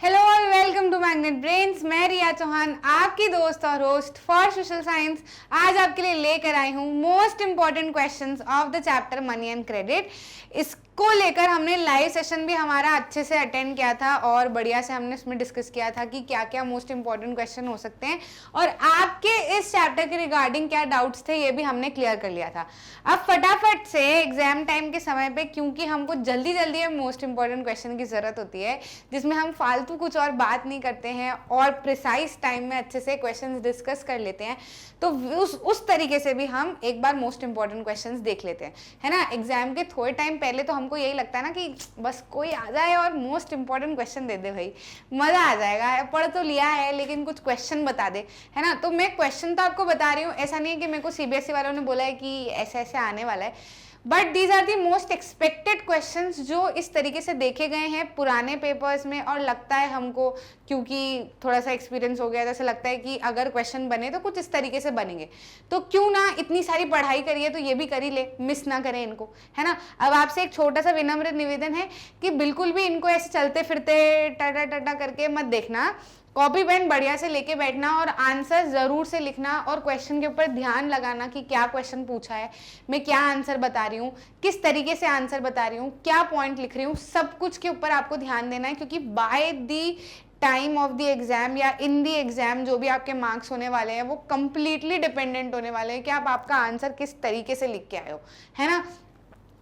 Hello और welcome to magnet brains. मैं रिया चौहान, आपकी दोस्त और होस्ट फॉर सोशल साइंस, आज आपके लिए लेकर आई हूँ most important questions of the chapter money and credit. इसको लेकर हमने लाइव सेशन भी हमारा अच्छे से अटेंड किया था और बढ़िया से हमने उसमें डिस्कस किया था कि क्या क्या मोस्ट इंपॉर्टेंट क्वेश्चन हो सकते हैं और आपके इस चैप्टर के रिगार्डिंग क्या डाउट्स थे ये भी हमने क्लियर कर लिया था। अब फटाफट से एग्जाम टाइम के समय पे, क्योंकि हमको जल्दी जल्दी मोस्ट इंपॉर्टेंट क्वेश्चन की जरूरत होती है जिसमें हम फालतू कुछ और बात नहीं करते हैं और प्रिसाइज टाइम में अच्छे से क्वेश्चंस डिस्कस कर लेते हैं, तो उस तरीके से भी हम एक बार मोस्ट इंपॉर्टेंट क्वेश्चंस देख लेते हैं, है ना। एग्जाम के थोड़े टाइम पहले तो हमको यही लगता है ना कि बस कोई आ जाए और मोस्ट इंपॉर्टेंट क्वेश्चन दे दे, भाई मजा आ जाएगा, पढ़ तो लिया है लेकिन कुछ क्वेश्चन बता दे, है ना। तो मैं क्वेश्चन तो आपको बता रही हूँ, ऐसा नहीं है कि मेरे को सीबीएसई वालों ने बोला है कि ऐसे ऐसे आने वाला है, but these are the most expected questions जो इस तरीके से देखे गए हैं पुराने पेपर्स में। और लगता है हमको, क्योंकि थोड़ा सा एक्सपीरियंस हो गया, जैसे लगता है कि अगर क्वेश्चन बने तो कुछ इस तरीके से बनेंगे, तो क्यों ना इतनी सारी पढ़ाई करिए तो ये भी कर ही ले, मिस ना करें इनको, है ना। अब आपसे एक छोटा सा विनम्र निवेदन है कि बिल्कुल भी इनको ऐसे चलते फिरते टाटा टाटा करके मत देखना, कॉपी पेन बढ़िया से लेके बैठना और आंसर जरूर से लिखना और क्वेश्चन के ऊपर ध्यान लगाना कि क्या क्वेश्चन पूछा है, मैं क्या आंसर बता रही हूँ, किस तरीके से आंसर बता रही हूँ, क्या पॉइंट लिख रही हूँ, सब कुछ के ऊपर आपको ध्यान देना है, क्योंकि by the time of the exam या इन द एग्जाम जो भी आपके मार्क्स होने वाले हैं वो कंप्लीटली डिपेंडेंट होने वाले हैं कि आप आपका आंसर किस तरीके से लिख के आए हो, है ना।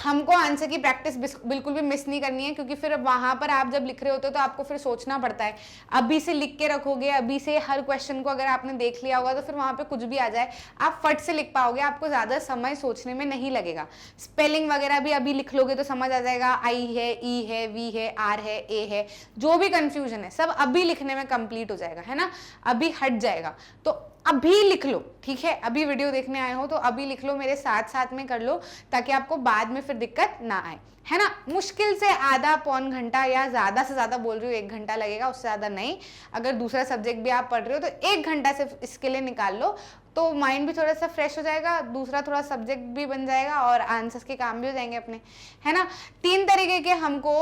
हमको आंसर की प्रैक्टिस बिल्कुल भी मिस नहीं करनी है, क्योंकि फिर वहां पर आप जब लिख रहे होते हो तो आपको फिर सोचना पड़ता है। अभी से लिख के रखोगे, अभी से हर क्वेश्चन को अगर आपने देख लिया होगा तो फिर वहां पे कुछ भी आ जाए आप फट से लिख पाओगे, आपको ज्यादा समय सोचने में नहीं लगेगा। स्पेलिंग वगैरह भी अभी लिख लोगे तो समझ आ जाएगा, आई है, ई है, वी है, आर है, ए है, जो भी कंफ्यूजन है सब अभी लिखने में कंप्लीट हो जाएगा, है ना, अभी हट जाएगा। तो अभी लिख लो, ठीक है, अभी वीडियो देखने आए हो तो अभी लिख लो, मेरे साथ साथ में कर लो ताकि आपको बाद में फिर दिक्कत ना आए, है ना। मुश्किल से आधा पौन घंटा या ज्यादा से ज्यादा बोल रही हूँ 1 घंटा लगेगा, उससे ज्यादा नहीं। अगर दूसरा सब्जेक्ट भी आप पढ़ रहे हो तो 1 घंटा सिर्फ इसके लिए निकाल लो, तो माइंड भी थोड़ा सा फ्रेश हो जाएगा, दूसरा थोड़ा सब्जेक्ट भी बन जाएगा और आंसर्स के काम भी हो जाएंगे अपने, है ना। 3 तरीके के हमको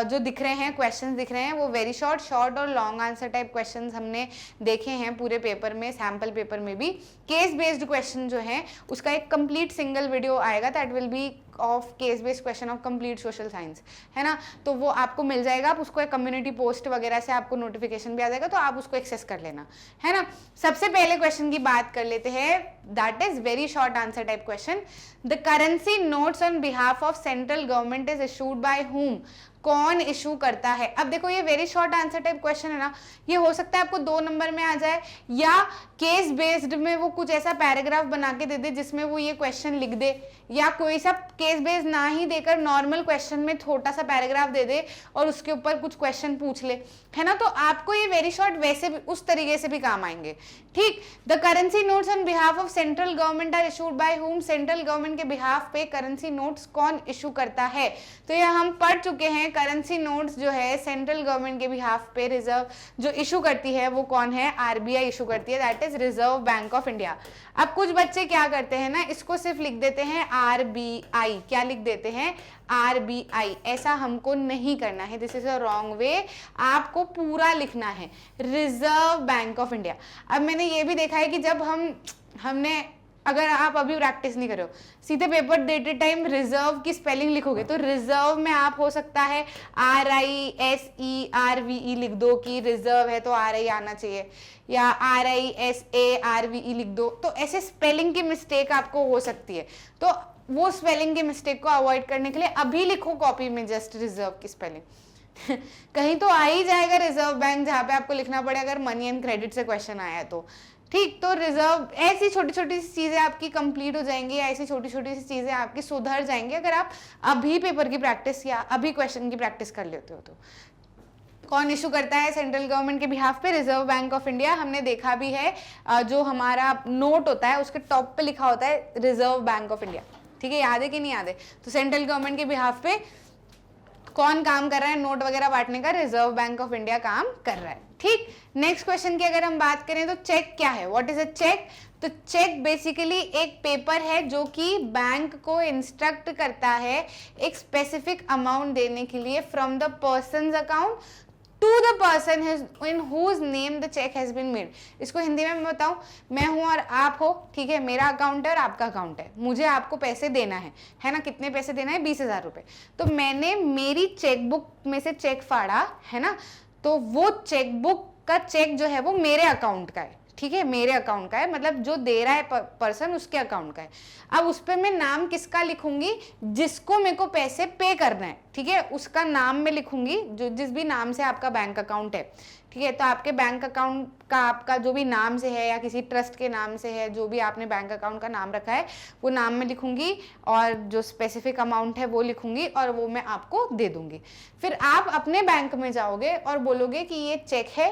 जो दिख रहे हैं क्वेश्चंस दिख रहे हैं, वो वेरी शॉर्ट, शॉर्ट और लॉन्ग आंसर टाइप क्वेश्चंस हमने देखे हैं पूरे पेपर में, सैम्पल पेपर में भी। केस बेस्ड क्वेश्चन जो है उसका एक कंप्लीट सिंगल वीडियो आएगा, that will be of case based question of complete social science, है ना। तो वो आपको मिल जाएगा, आप उसको एक कम्युनिटी पोस्ट वगैरह से आपको नोटिफिकेशन भी आ जाएगा, तो आप उसको एक्सेस कर लेना, है ना। सबसे पहले क्वेश्चन की बात कर लेते हैं, that is very short answer type question. The currency notes on behalf of central government is issued by हुम, कौन इशू करता है। अब देखो ये very short answer type question है ना, ये हो सकता है आपको 2 नंबर में आ जाए, या केस बेस्ड में वो कुछ ऐसा पैराग्राफ बना के दे दे जिसमें वो ये क्वेश्चन लिख दे, या कोई सा केस बेस्ड ना ही देकर नॉर्मल क्वेश्चन में छोटा सा पैराग्राफ दे दे और उसके ऊपर कुछ क्वेश्चन पूछ ले, है ना। तो आपको ये वेरी शॉर्ट वैसे भी उस तरीके से भी काम आएंगे, ठीक। The currency notes on behalf of central government are issued by whom, central government के बिहाफ पे करेंसी नोट्स कौन इशू करता है, तो ये हम पढ़ चुके हैं। करेंसी नोट्स जो है सेंट्रल गवर्नमेंट के बिहाफ पे रिजर्व जो इशू करती है वो कौन है, आरबीआई इशू करती है, that is reserve bank of India. अब कुछ बच्चे क्या करते हैं ना, इसको सिर्फ लिख देते हैं आरबीआई, क्या लिख देते हैं, आरबीआई। ऐसा हमको नहीं करना है, this is a wrong way, आपको पूरा लिखना है रिजर्व बैंक ऑफ इंडिया। अब मैंने ये भी देखा है कि जब हमने अगर आप अभी प्रैक्टिस नहीं कर रहे हो, सीधे पेपर देते टाइम रिजर्व की स्पेलिंग लिखोगे तो रिजर्व में आप हो सकता है RISERVE लिख दो कि रिजर्व है तो RI आना चाहिए, या RISARVE लिख दो, तो ऐसे स्पेलिंग की मिस्टेक आपको हो सकती है। तो वो स्पेलिंग की मिस्टेक को अवॉइड करने के लिए अभी लिखो कॉपी में जस्ट रिजर्व की स्पेलिंग कहीं तो आ ही जाएगा रिजर्व बैंक, जहां पे आपको लिखना पड़े अगर मनी एंड क्रेडिट से क्वेश्चन आया तो, ठीक। तो रिजर्व, ऐसी छोटी छोटी सी चीजें आपकी कंप्लीट हो जाएंगी, ऐसी छोटी छोटी सी चीजें आपकी सुधर जाएंगी अगर आप अभी पेपर की प्रैक्टिस या अभी क्वेश्चन की प्रैक्टिस कर लेते हो तो। कौन इशू करता है सेंट्रल गवर्नमेंट के बिहाफ पे, रिजर्व बैंक ऑफ इंडिया। हमने देखा भी है, जो हमारा नोट होता है उसके टॉप पे लिखा होता है रिजर्व बैंक ऑफ इंडिया, ठीक है, याद है कि नहीं याद है। तो सेंट्रल गवर्नमेंट के बिहाफ पे कौन काम कर रहा है, नोट वगैरह बांटने का रिजर्व बैंक ऑफ इंडिया काम कर रहा है, ठीक। नेक्स्ट क्वेश्चन की अगर हम बात करें तो चेक क्या है, व्हाट इज अ चेक। तो चेक बेसिकली एक पेपर है जो कि बैंक को इंस्ट्रक्ट करता है एक स्पेसिफिक अमाउंट देने के लिए from the persons account to the person in whose name the cheque has been made. इसको हिंदी में मैं बताऊं, मैं हूं और आप हो, ठीक है, मेरा अकाउंट है और आपका अकाउंट है, मुझे आपको पैसे देना है ना, कितने पैसे देना है, 20,000 रुपए। तो मैंने मेरी चेकबुक में से चेक फाड़ा, है ना, तो वो चेकबुक का चेक जो है वो मेरे अकाउंट का है, ठीक है, मेरे अकाउंट का है, मतलब जो दे रहा है पर्सन उसके अकाउंट का है। अब उस पर मैं नाम किसका लिखूंगी, जिसको मेरे को पैसे पे करना है, ठीक है, उसका नाम मैं लिखूंगी, जो जिस भी नाम से आपका बैंक अकाउंट है, ठीक है। तो आपके बैंक अकाउंट का आपका जो भी नाम से है या किसी ट्रस्ट के नाम से है, जो भी आपने बैंक अकाउंट का नाम रखा है वो नाम में लिखूंगी और जो स्पेसिफिक अमाउंट है वो लिखूंगी और वो मैं आपको दे दूंगी। फिर आप अपने बैंक में जाओगे और बोलोगे कि ये चेक है,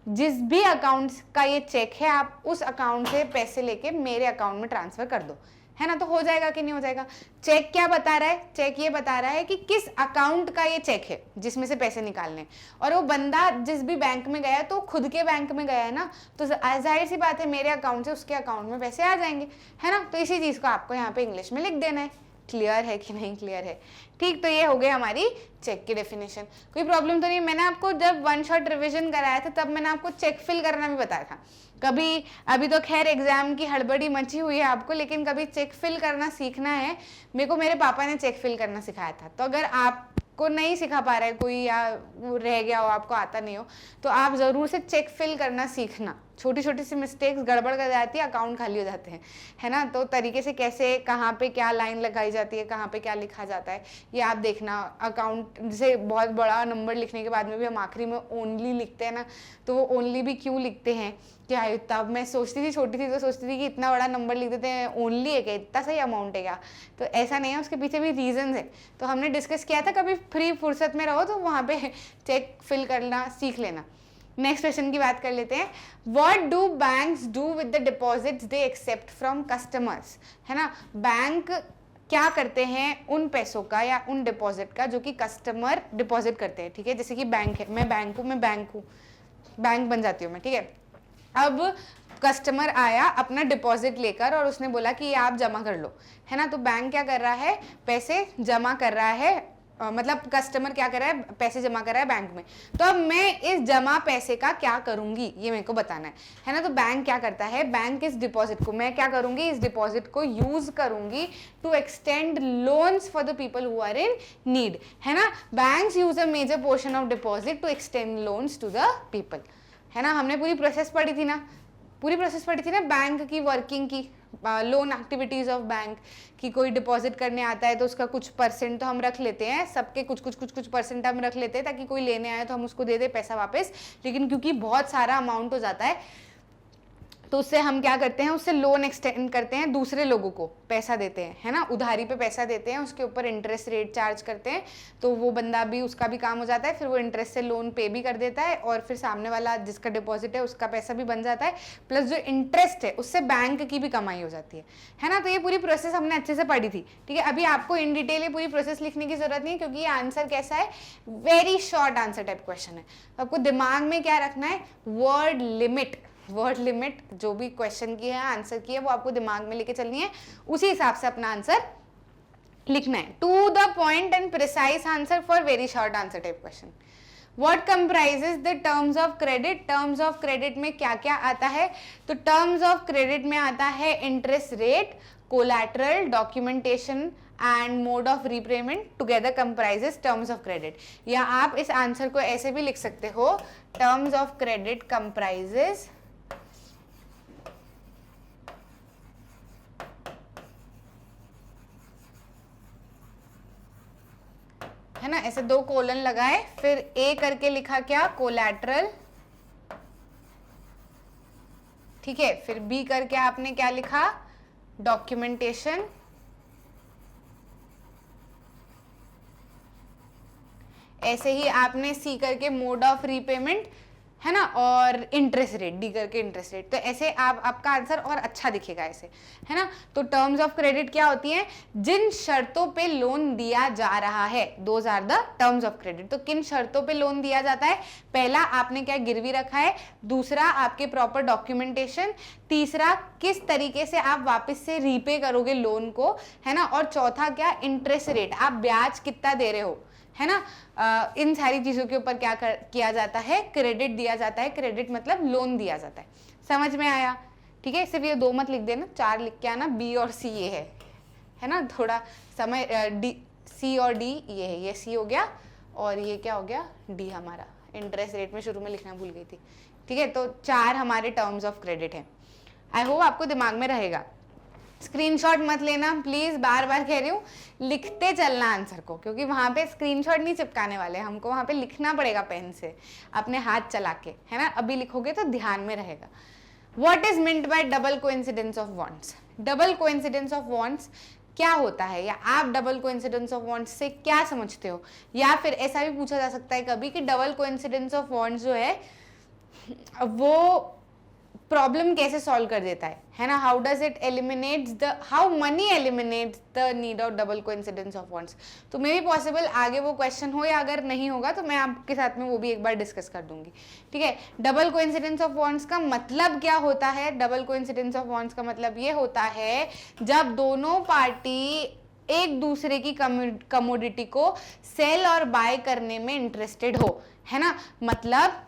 जिस भी अकाउंट का ये चेक है आप उस अकाउंट से पैसे लेके मेरे अकाउंट में ट्रांसफर कर दो, है ना। तो हो जाएगा कि नहीं हो जाएगा। चेक क्या बता रहा है, चेक ये बता रहा है कि किस अकाउंट का ये चेक है जिसमें से पैसे निकालने, और वो बंदा जिस भी बैंक में गया तो खुद के बैंक में गया है ना, तो जाहिर सी बात है मेरे अकाउंट से उसके अकाउंट में पैसे आ जाएंगे, है ना। तो इसी चीज को आपको यहाँ पे इंग्लिश में लिख देना है। क्लियर है कि नहीं क्लियर है, ठीक। तो ये हो गई हमारी चेक की डेफिनेशन। कोई प्रॉब्लम तो नहीं। मैंने आपको जब वन शॉट रिवीजन कराया था तब मैंने आपको चेक फिल करना भी बताया था। कभी, अभी तो खैर एग्जाम की हड़बड़ी मची हुई है आपको, लेकिन कभी चेक फिल करना सीखना है। मेरे को मेरे पापा ने चेक फिल करना सिखाया था। तो अगर आपको नहीं सिखा पा रहा है कोई, या वो रह गया हो, आपको आता नहीं हो, तो आप जरूर से चेक फिल करना सीखना। छोटी छोटी सी मिस्टेक्स गड़बड़ कर जाती है, अकाउंट खाली हो जाते हैं, है ना। तो तरीके से कैसे, कहाँ पे क्या लाइन लगाई जाती है, कहाँ पे क्या लिखा जाता है, ये आप देखना। अकाउंट जैसे बहुत बड़ा नंबर लिखने के बाद में भी हम आखिरी में ओनली लिखते हैं ना, तो वो ओनली भी क्यों लिखते हैं, क्या तब मैं सोचती थी, छोटी थी तो सोचती थी कि इतना बड़ा नंबर लिख देते हैं, ओनली है क्या, इतना सही अमाउंट है क्या। तो ऐसा नहीं है, उसके पीछे भी रीजन है। तो हमने डिस्कस किया था, कभी फ्री फुर्सत में रहो तो वहाँ पे चेक फिल करना सीख लेना। नेक्स्ट क्वेश्चन की बात कर लेते हैं। What do banks do with the deposits they accept from customers, है ना। बैंक क्या करते हैं उन पैसों का या उन डिपॉजिट का जो कि कस्टमर डिपॉजिट करते हैं, ठीक है। जैसे कि बैंक है, मैं बैंक हूँ, बैंक बन जाती हूँ मैं, ठीक है। अब कस्टमर आया अपना डिपॉजिट लेकर और उसने बोला कि ये आप जमा कर लो, है ना। तो बैंक क्या कर रहा है, पैसे जमा कर रहा है, मतलब कस्टमर क्या कर रहा है, पैसे जमा कर रहा है बैंक में। तो अब मैं इस जमा पैसे का क्या करूंगी, ये मेरे को बताना है ना। तो बैंक क्या करता है, बैंक इस डिपॉजिट को, मैं क्या करूंगी, इस डिपॉजिट को यूज करूंगी to extend loans for the people who are in need, है ना। Banks use a major portion of deposit to extend loans to the people, है ना। हमने पूरी प्रोसेस पढ़ी थी ना, बैंक की वर्किंग की, लोन एक्टिविटीज ऑफ बैंक की। कोई डिपॉजिट करने आता है तो उसका कुछ परसेंट तो हम रख लेते हैं, सबके कुछ परसेंट हम रख लेते हैं ताकि कोई लेने आए तो हम उसको दे दे पैसा वापस। लेकिन क्योंकि बहुत सारा अमाउंट हो जाता है तो उससे हम क्या करते हैं, उससे लोन एक्सटेंड करते हैं, दूसरे लोगों को पैसा देते हैं, है ना। उधारी पे पैसा देते हैं, उसके ऊपर इंटरेस्ट रेट चार्ज करते हैं, तो वो बंदा भी, उसका भी काम हो जाता है, फिर वो इंटरेस्ट से लोन पे भी कर देता है और फिर सामने वाला जिसका डिपॉजिट है उसका पैसा भी बन जाता है, प्लस जो इंटरेस्ट है उससे बैंक की भी कमाई हो जाती है ना। तो ये पूरी प्रोसेस हमने अच्छे से पढ़ी थी, ठीक है। अभी आपको इन डिटेल ये पूरी प्रोसेस लिखने की जरूरत नहीं है, क्योंकि ये आंसर कैसा है, very short answer type question है। तो आपको दिमाग में क्या रखना है, वर्ड लिमिट जो भी क्वेश्चन की है, आंसर की है, वो आपको दिमाग में लेके चलनी है, उसी हिसाब से अपना आंसर लिखना है। To the point and precise answer for very short answer type question. What comprises the terms of credit, terms of credit में क्या क्या आता है। तो टर्म्स ऑफ क्रेडिट में आता है interest rate, collateral, documentation and mode of repayment together comprises terms of credit. या आप इस आंसर को ऐसे भी लिख सकते हो, टर्म्स ऑफ क्रेडिट कंप्राइजेस है ना, ऐसे 2 कोलन लगाए, फिर ए करके लिखा क्या, कोलैटरल, ठीक है। फिर बी करके आपने क्या लिखा, डॉक्यूमेंटेशन, ऐसे ही आपने सी करके मोड ऑफ रीपेमेंट, है ना, और इंटरेस्ट रेट, डी करके इंटरेस्ट रेट। तो ऐसे आपका आंसर और अच्छा दिखेगा ऐसे, है ना। तो टर्म्स ऑफ क्रेडिट क्या होती है, जिन शर्तों पे लोन दिया जा रहा है, those are the terms of credit. तो किन शर्तों पे लोन दिया जाता है, पहला आपने क्या गिरवी रखा है, दूसरा आपके प्रॉपर डॉक्यूमेंटेशन, तीसरा किस तरीके से आप वापस से रीपे करोगे लोन को, है ना, और चौथा क्या, इंटरेस्ट रेट, आप ब्याज कितना दे रहे हो, है ना। इन सारी चीज़ों के ऊपर क्या किया जाता है, क्रेडिट दिया जाता है। क्रेडिट मतलब लोन दिया जाता है। समझ में आया? ठीक है, सिर्फ ये 2 मत लिख देना, 4 लिख के आना। बी और सी ये है ना, थोड़ा समय डी, सी और डी ये है, ये सी हो गया और ये क्या हो गया, डी हमारा। इंटरेस्ट रेट में शुरू में लिखना भूल गई थी। ठीक है, तो 4 हमारे टर्म्स ऑफ क्रेडिट है। आई होप आपको दिमाग में रहेगा। स्क्रीनशॉट मत लेना प्लीज, बार बार कह रही हूँ, लिखते चलना आंसर को, क्योंकि वहां पे स्क्रीनशॉट नहीं चिपकाने वाले, हमको वहां पे लिखना पड़ेगा पेन से अपने हाथ चला के, है ना। अभी लिखोगे तो ध्यान में रहेगा। What is meant by double coincidence of bonds? Double coincidence of bonds क्या होता है, या आप डबल कोइंसिडेंस ऑफ बॉन्ड्स से क्या समझते हो? या फिर ऐसा भी पूछा जा सकता है कभी कि डबल कोइंसिडेंस ऑफ बॉन्ड्स जो है वो प्रॉब्लम कैसे सॉल्व कर देता है ना। How does it eliminates the, how many eliminates the need of double coincidence of bonds. तो मे बी पॉसिबल आगे वो क्वेश्चन हो, या अगर नहीं होगा तो मैं आपके साथ में वो भी एक बार डिस्कस कर दूंगी। ठीक है, डबल कोइंसिडेंस ऑफ बॉन्ड्स का मतलब क्या होता है? डबल कोइंसिडेंस ऑफ बॉन्ड्स का मतलब ये होता है जब दोनों पार्टी एक दूसरे की कमोडिटी को सेल और बाय करने में इंटरेस्टेड हो, है ना। मतलब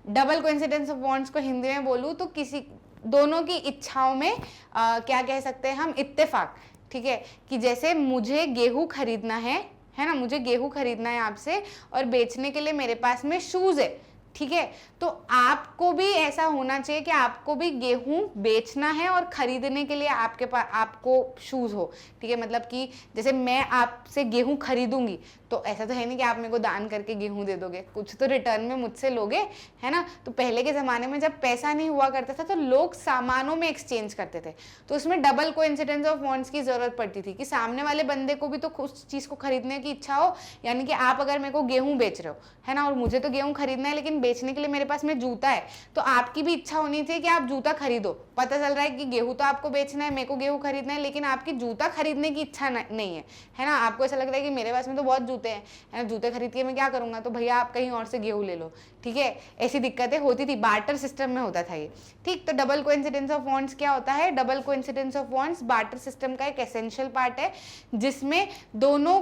डबल कोइंसिडेंस ऑफ बॉन्ड्स को हिंदी में बोलूँ तो किसी दोनों की इच्छाओं में क्या कह सकते हैं हम, इत्तेफाक। ठीक है, कि जैसे मुझे गेहूं खरीदना है ना, मुझे गेहूं खरीदना है आपसे और बेचने के लिए मेरे पास में शूज है। ठीक है, तो आपको भी ऐसा होना चाहिए कि आपको भी गेहूं बेचना है और खरीदने के लिए आपके पास आपको शूज हो। ठीक है, मतलब कि जैसे मैं आपसे गेहूं खरीदूंगी तो ऐसा तो है नहीं कि आप मेरे को दान करके गेहूं दे दोगे, कुछ तो रिटर्न में मुझसे लोगे, है ना। तो पहले के ज़माने में जब पैसा नहीं हुआ करता था तो लोग सामानों में एक्सचेंज करते थे, तो उसमें डबल कोइंसिडेंस ऑफ बॉन्ड्स की ज़रूरत पड़ती थी कि सामने वाले बंदे को भी तो उस चीज़ को खरीदने की इच्छा हो। यानी कि आप अगर मेरे को गेहूँ बेच रहे हो, है ना, और मुझे तो गेहूँ खरीदना है लेकिन बेचने के लिए मेरे पास में जूता है, तो आपकी भी इच्छा होनी चाहिए कि आप जूता खरीदो। पता चल रहा है कि गेहूं तो आपको बेचना है, मेरे को गेहूं खरीदना है, लेकिन आपकी जूता खरीदने की इच्छा नहीं है ना। आपको ऐसा लग रहा है कि मेरे पास में तो बहुत जूते हैं, है ना, जूते खरीद के मैं क्या करूंगा, तो भैया आप कहीं और से गेहूं ले लो। ठीक है, ऐसी दिक्कतें होती थी, बार्टर सिस्टम में होता था ये। ठीक, तो डबल कोइंसिडेंस ऑफ बॉन्ड्स क्या होता है? Double coincidence of bonds barter system का एक एसेंशियल पार्ट है, जिसमें दोनों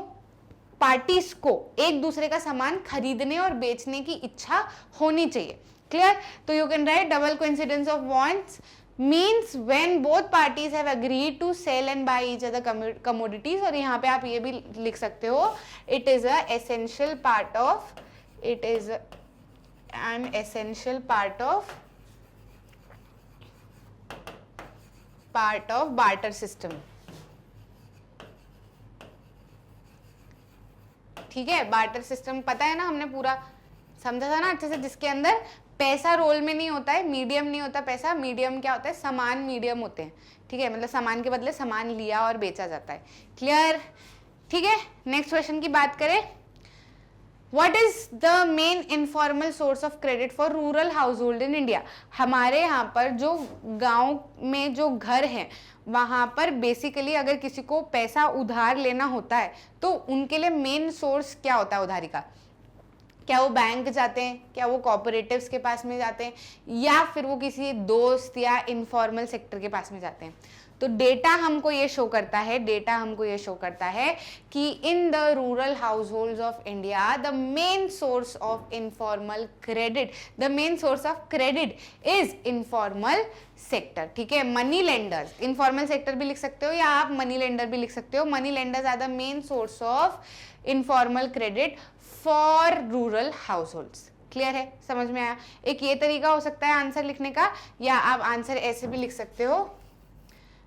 पार्टीज को एक दूसरे का सामान खरीदने और बेचने की इच्छा होनी चाहिए। क्लियर? तो you can write double coincidence of bonds means when both parties have agreed to sell and buy each other commodities। और यहाँ पे आप ये भी लिख सकते हो, it is a essential part of, it is an essential part of barter system। ठीक है, बार्टर सिस्टम पता है ना, हमने पूरा समझा था ना अच्छे से, जिसके अंदर पैसा रोल में नहीं होता है, मीडियम नहीं होता पैसा। मीडियम क्या होता है? सामान मीडियम होते हैं। ठीक है, मतलब सामान के बदले सामान लिया और बेचा जाता है। क्लियर? ठीक है, नेक्स्ट क्वेश्चन की बात करें। What is the main informal source of credit for rural house hold in India? हमारे यहाँ पर जो गाँव में जो घर हैं वहाँ पर बेसिकली अगर किसी को पैसा उधार लेना होता है तो उनके लिए मेन सोर्स क्या होता है उधारी का? क्या वो बैंक जाते हैं, क्या वो कोऑपरेटिव्स के पास में जाते हैं, या फिर वो किसी दोस्त या इनफॉर्मल सेक्टर के पास में जाते हैं? तो डेटा हमको ये शो करता है कि in the rural house holds of India the main source of informal credit, the main source of credit is informal sector. ठीक है, मनी लेंडर्स, इनफॉर्मल सेक्टर भी लिख सकते हो या आप मनी लेंडर भी लिख सकते हो। Money lenders are the main source of informal credit for rural households. Clear है? समझ में आया? एक ये तरीका हो सकता है आंसर लिखने का, या आप आंसर ऐसे भी लिख सकते हो।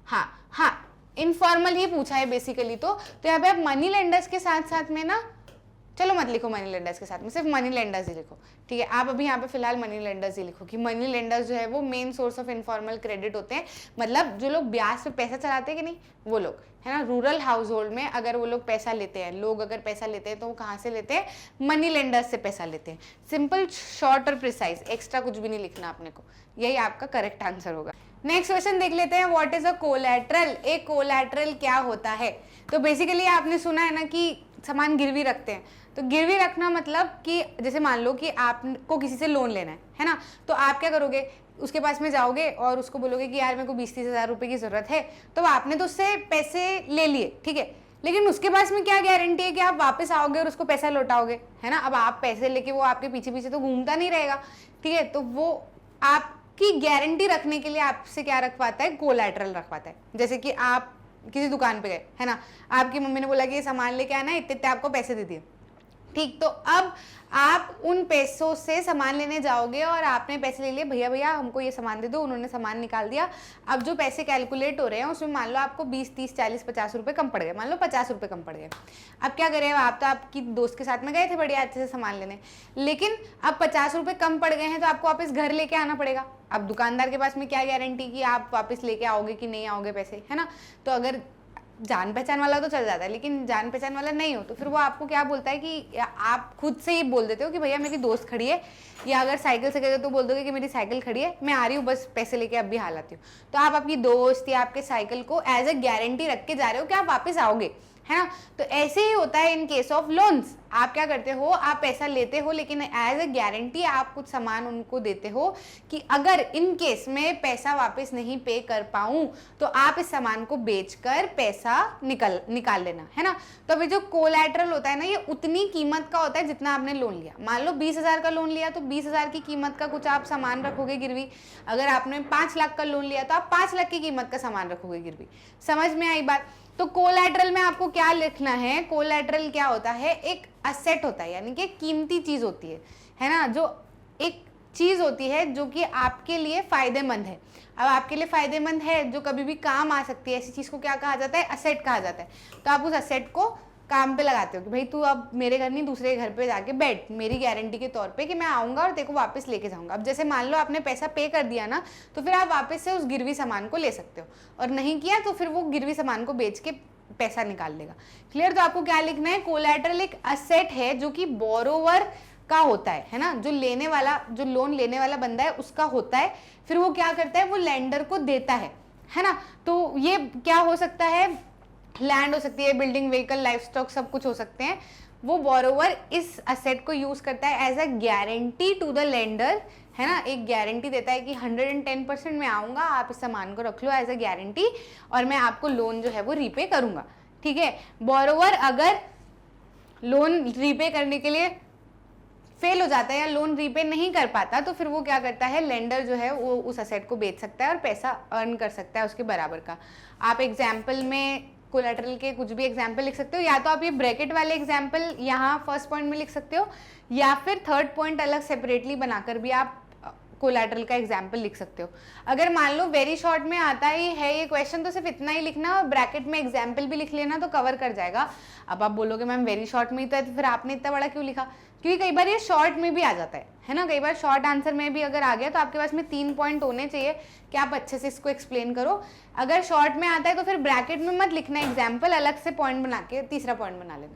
हाँ, इनफॉर्मल ही पूछा है बेसिकली। तो यहाँ पे आप मनी लेंडर्स के साथ साथ में ना, चलो मत लिखो मनी लेंडर्स के साथ में, सिर्फ मनी लेंडर्स ही लिखो। ठीक है, आप अभी यहाँ पे फिलहाल मनी लेंडर्स ही लिखो कि मनी लेंडर्स जो है वो main source of informal credit होते हैं। मतलब जो लोग ब्याज पे पैसा चलाते हैं कि नहीं, वो लोग, है ना। रूरल हाउस होल्ड में अगर वो लोग पैसा लेते हैं, लोग अगर पैसा लेते हैं तो वो कहाँ से लेते हैं? मनी लेंडर्स से पैसा लेते हैं। सिंपल, शॉर्ट और प्रिसाइज, एक्स्ट्रा कुछ भी नहीं लिखना अपने को, यही आपका करेक्ट आंसर होगा। नेक्स्ट क्वेश्चन देख लेते हैं। What is a collateral? एक कोलैटरल क्या होता है? तो बेसिकली आपने सुना है ना कि सामान गिरवी रखते हैं, तो गिरवी रखना मतलब कि जैसे मान लो कि आपको किसी से लोन लेना है ना, तो आप क्या करोगे? उसके पास में जाओगे और उसको बोलोगे कि यार मेरे को 20-30 हज़ार रुपये की ज़रूरत है, तो आपने तो उससे पैसे ले लिए, ठीक है, लेकिन उसके पास में क्या गारंटी है कि आप वापस आओगे और उसको पैसा लौटाओगे, है ना। अब आप पैसे लेके वो आपके पीछे पीछे तो घूमता नहीं रहेगा, ठीक है। तो वो आपकी गारंटी रखने के लिए आपसे क्या रखवाता है, कोलैटरल रखवाता है। जैसे कि आप किसी दुकान पे गए, है ना, आपकी मम्मी ने बोला कि ये सामान लेके आना है, इतने आपको पैसे दे दिए, ठीक। तो अब आप उन पैसों से सामान लेने जाओगे और आपने पैसे ले लिए, भैया भैया हमको ये सामान दे दो, उन्होंने सामान निकाल दिया। अब जो पैसे कैलकुलेट हो रहे हैं उसमें मान लो आपको 20, 30, 40, 50 रुपये कम पड़ गए, मान लो 50 रुपये कम पड़ गए। अब क्या करें, आप तो आपकी दोस्त के साथ में गए थे बढ़िया अच्छे से सामान लेने, लेकिन अब 50 रुपये कम पड़ गए हैं तो आपको वापस घर लेके आना पड़ेगा। अब दुकानदार के पास में क्या गारंटी कि आप वापस लेके आओगे कि नहीं आओगे पैसे, है ना। तो अगर जान पहचान वाला तो चल जाता है, लेकिन जान पहचान वाला नहीं हो तो फिर वो आपको क्या बोलता है कि आप खुद से ही बोल देते हो कि भैया मेरी दोस्त खड़ी है, या अगर साइकिल से गए तो बोल दोगे कि मेरी साइकिल खड़ी है, मैं आ रही हूँ, बस पैसे लेके अब भी हाल आती हूँ। तो आप आपकी दोस्त या आपके साइकिल को एज ए गारंटी रख के जा रहे हो कि आप वापस आओगे, है ना। तो ऐसे ही होता है इन केस ऑफ लोन्स। आप क्या करते हो, आप पैसा लेते हो लेकिन एज ए गारंटी आप कुछ सामान उनको देते हो कि अगर इन केस में पैसा वापस नहीं पे कर पाऊं तो आप इस सामान को बेचकर पैसा निकाल लेना, है ना। तो अभी जो कोलैटरल होता है ना, ये उतनी कीमत का होता है जितना आपने लोन लिया। मान लो 20,000 का लोन लिया तो 20,000 की कीमत का कुछ आप सामान रखोगे गिरवी। अगर आपने 5 लाख का लोन लिया तो आप 5 लाख की कीमत का सामान रखोगे गिरवी। समझ में आई बात। तो कोलैटरल में आपको क्या लिखना है, कोलैटरल क्या होता है, एक असेट होता है, यानी कि कीमती चीज होती है ना, जो एक चीज होती है जो कि आपके लिए फायदेमंद है। अब आपके लिए फायदेमंद है, जो कभी भी काम आ सकती है, ऐसी चीज को क्या कहा जाता है, असेट कहा जाता है। तो आप उस असेट को काम पे लगाते हो कि भाई तू अब मेरे घर नहीं दूसरे घर पे जाके बैठ, मेरी गारंटी के तौर पे कि मैं आऊंगा और तेरे को वापस लेके जाऊंगा। अब जैसे मान लो आपने पैसा पे कर दिया ना, तो फिर आप वापस से उस गिरवी सामान को ले सकते हो, और नहीं किया तो फिर वो गिरवी सामान को बेच के पैसा निकाल लेगा। क्लियर। तो आपको क्या लिखना है, कोलैटरल एक असेट है जो कि बोरोवर का होता है ना, जो लेने वाला, जो लोन लेने वाला बंदा है उसका होता है। फिर वो क्या करता है, वो लेंडर को देता है ना। तो ये क्या हो सकता है, लैंड हो सकती है, बिल्डिंग, व्हीकल, लाइफ स्टॉक, सब कुछ हो सकते हैं। वो बोरोवर इस असेट को यूज करता है as a guarantee to the lender, है ना। एक गारंटी देता है कि 110% मैं आऊंगा, आप इस सामान को रख लो एज अ गारंटी और मैं आपको लोन जो है वो रीपे करूंगा, ठीक है। बोरोवर अगर लोन रीपे करने के लिए फेल हो जाता है या लोन रीपे नहीं कर पाता तो फिर वो क्या करता है, लेंडर जो है वो उस असेट को बेच सकता है और पैसा अर्न कर सकता है उसके बराबर का। आप एग्जाम्पल में कोलैटरल के कुछ भी एग्जाम्पल लिख सकते हो, या तो आप ये ब्रैकेट वाले एग्जाम्पल यहाँ फर्स्ट पॉइंट में लिख सकते हो, या फिर थर्ड पॉइंट अलग सेपरेटली बनाकर भी आप कोलैटरल का एग्जाम्पल लिख सकते हो। अगर मान लो वेरी शॉर्ट में आता ही है ये क्वेश्चन तो सिर्फ इतना ही लिखना, और ब्रैकेट में एग्जाम्पल भी लिख लेना तो कवर कर जाएगा। अब आप बोलोगे मैम वेरी शॉर्ट में ही तो है, तो फिर आपने इतना बड़ा क्यों लिखा, क्योंकि कई बार ये शॉर्ट में भी आ जाता है ना। कई बार शॉर्ट आंसर में भी अगर आ गया तो आपके पास में 3 पॉइंट होने चाहिए कि आप अच्छे से इसको एक्सप्लेन करो। अगर शॉर्ट में आता है तो फिर ब्रैकेट में मत लिखना एग्जाम्पल, अलग से पॉइंट बना के तीसरा पॉइंट बना लेना,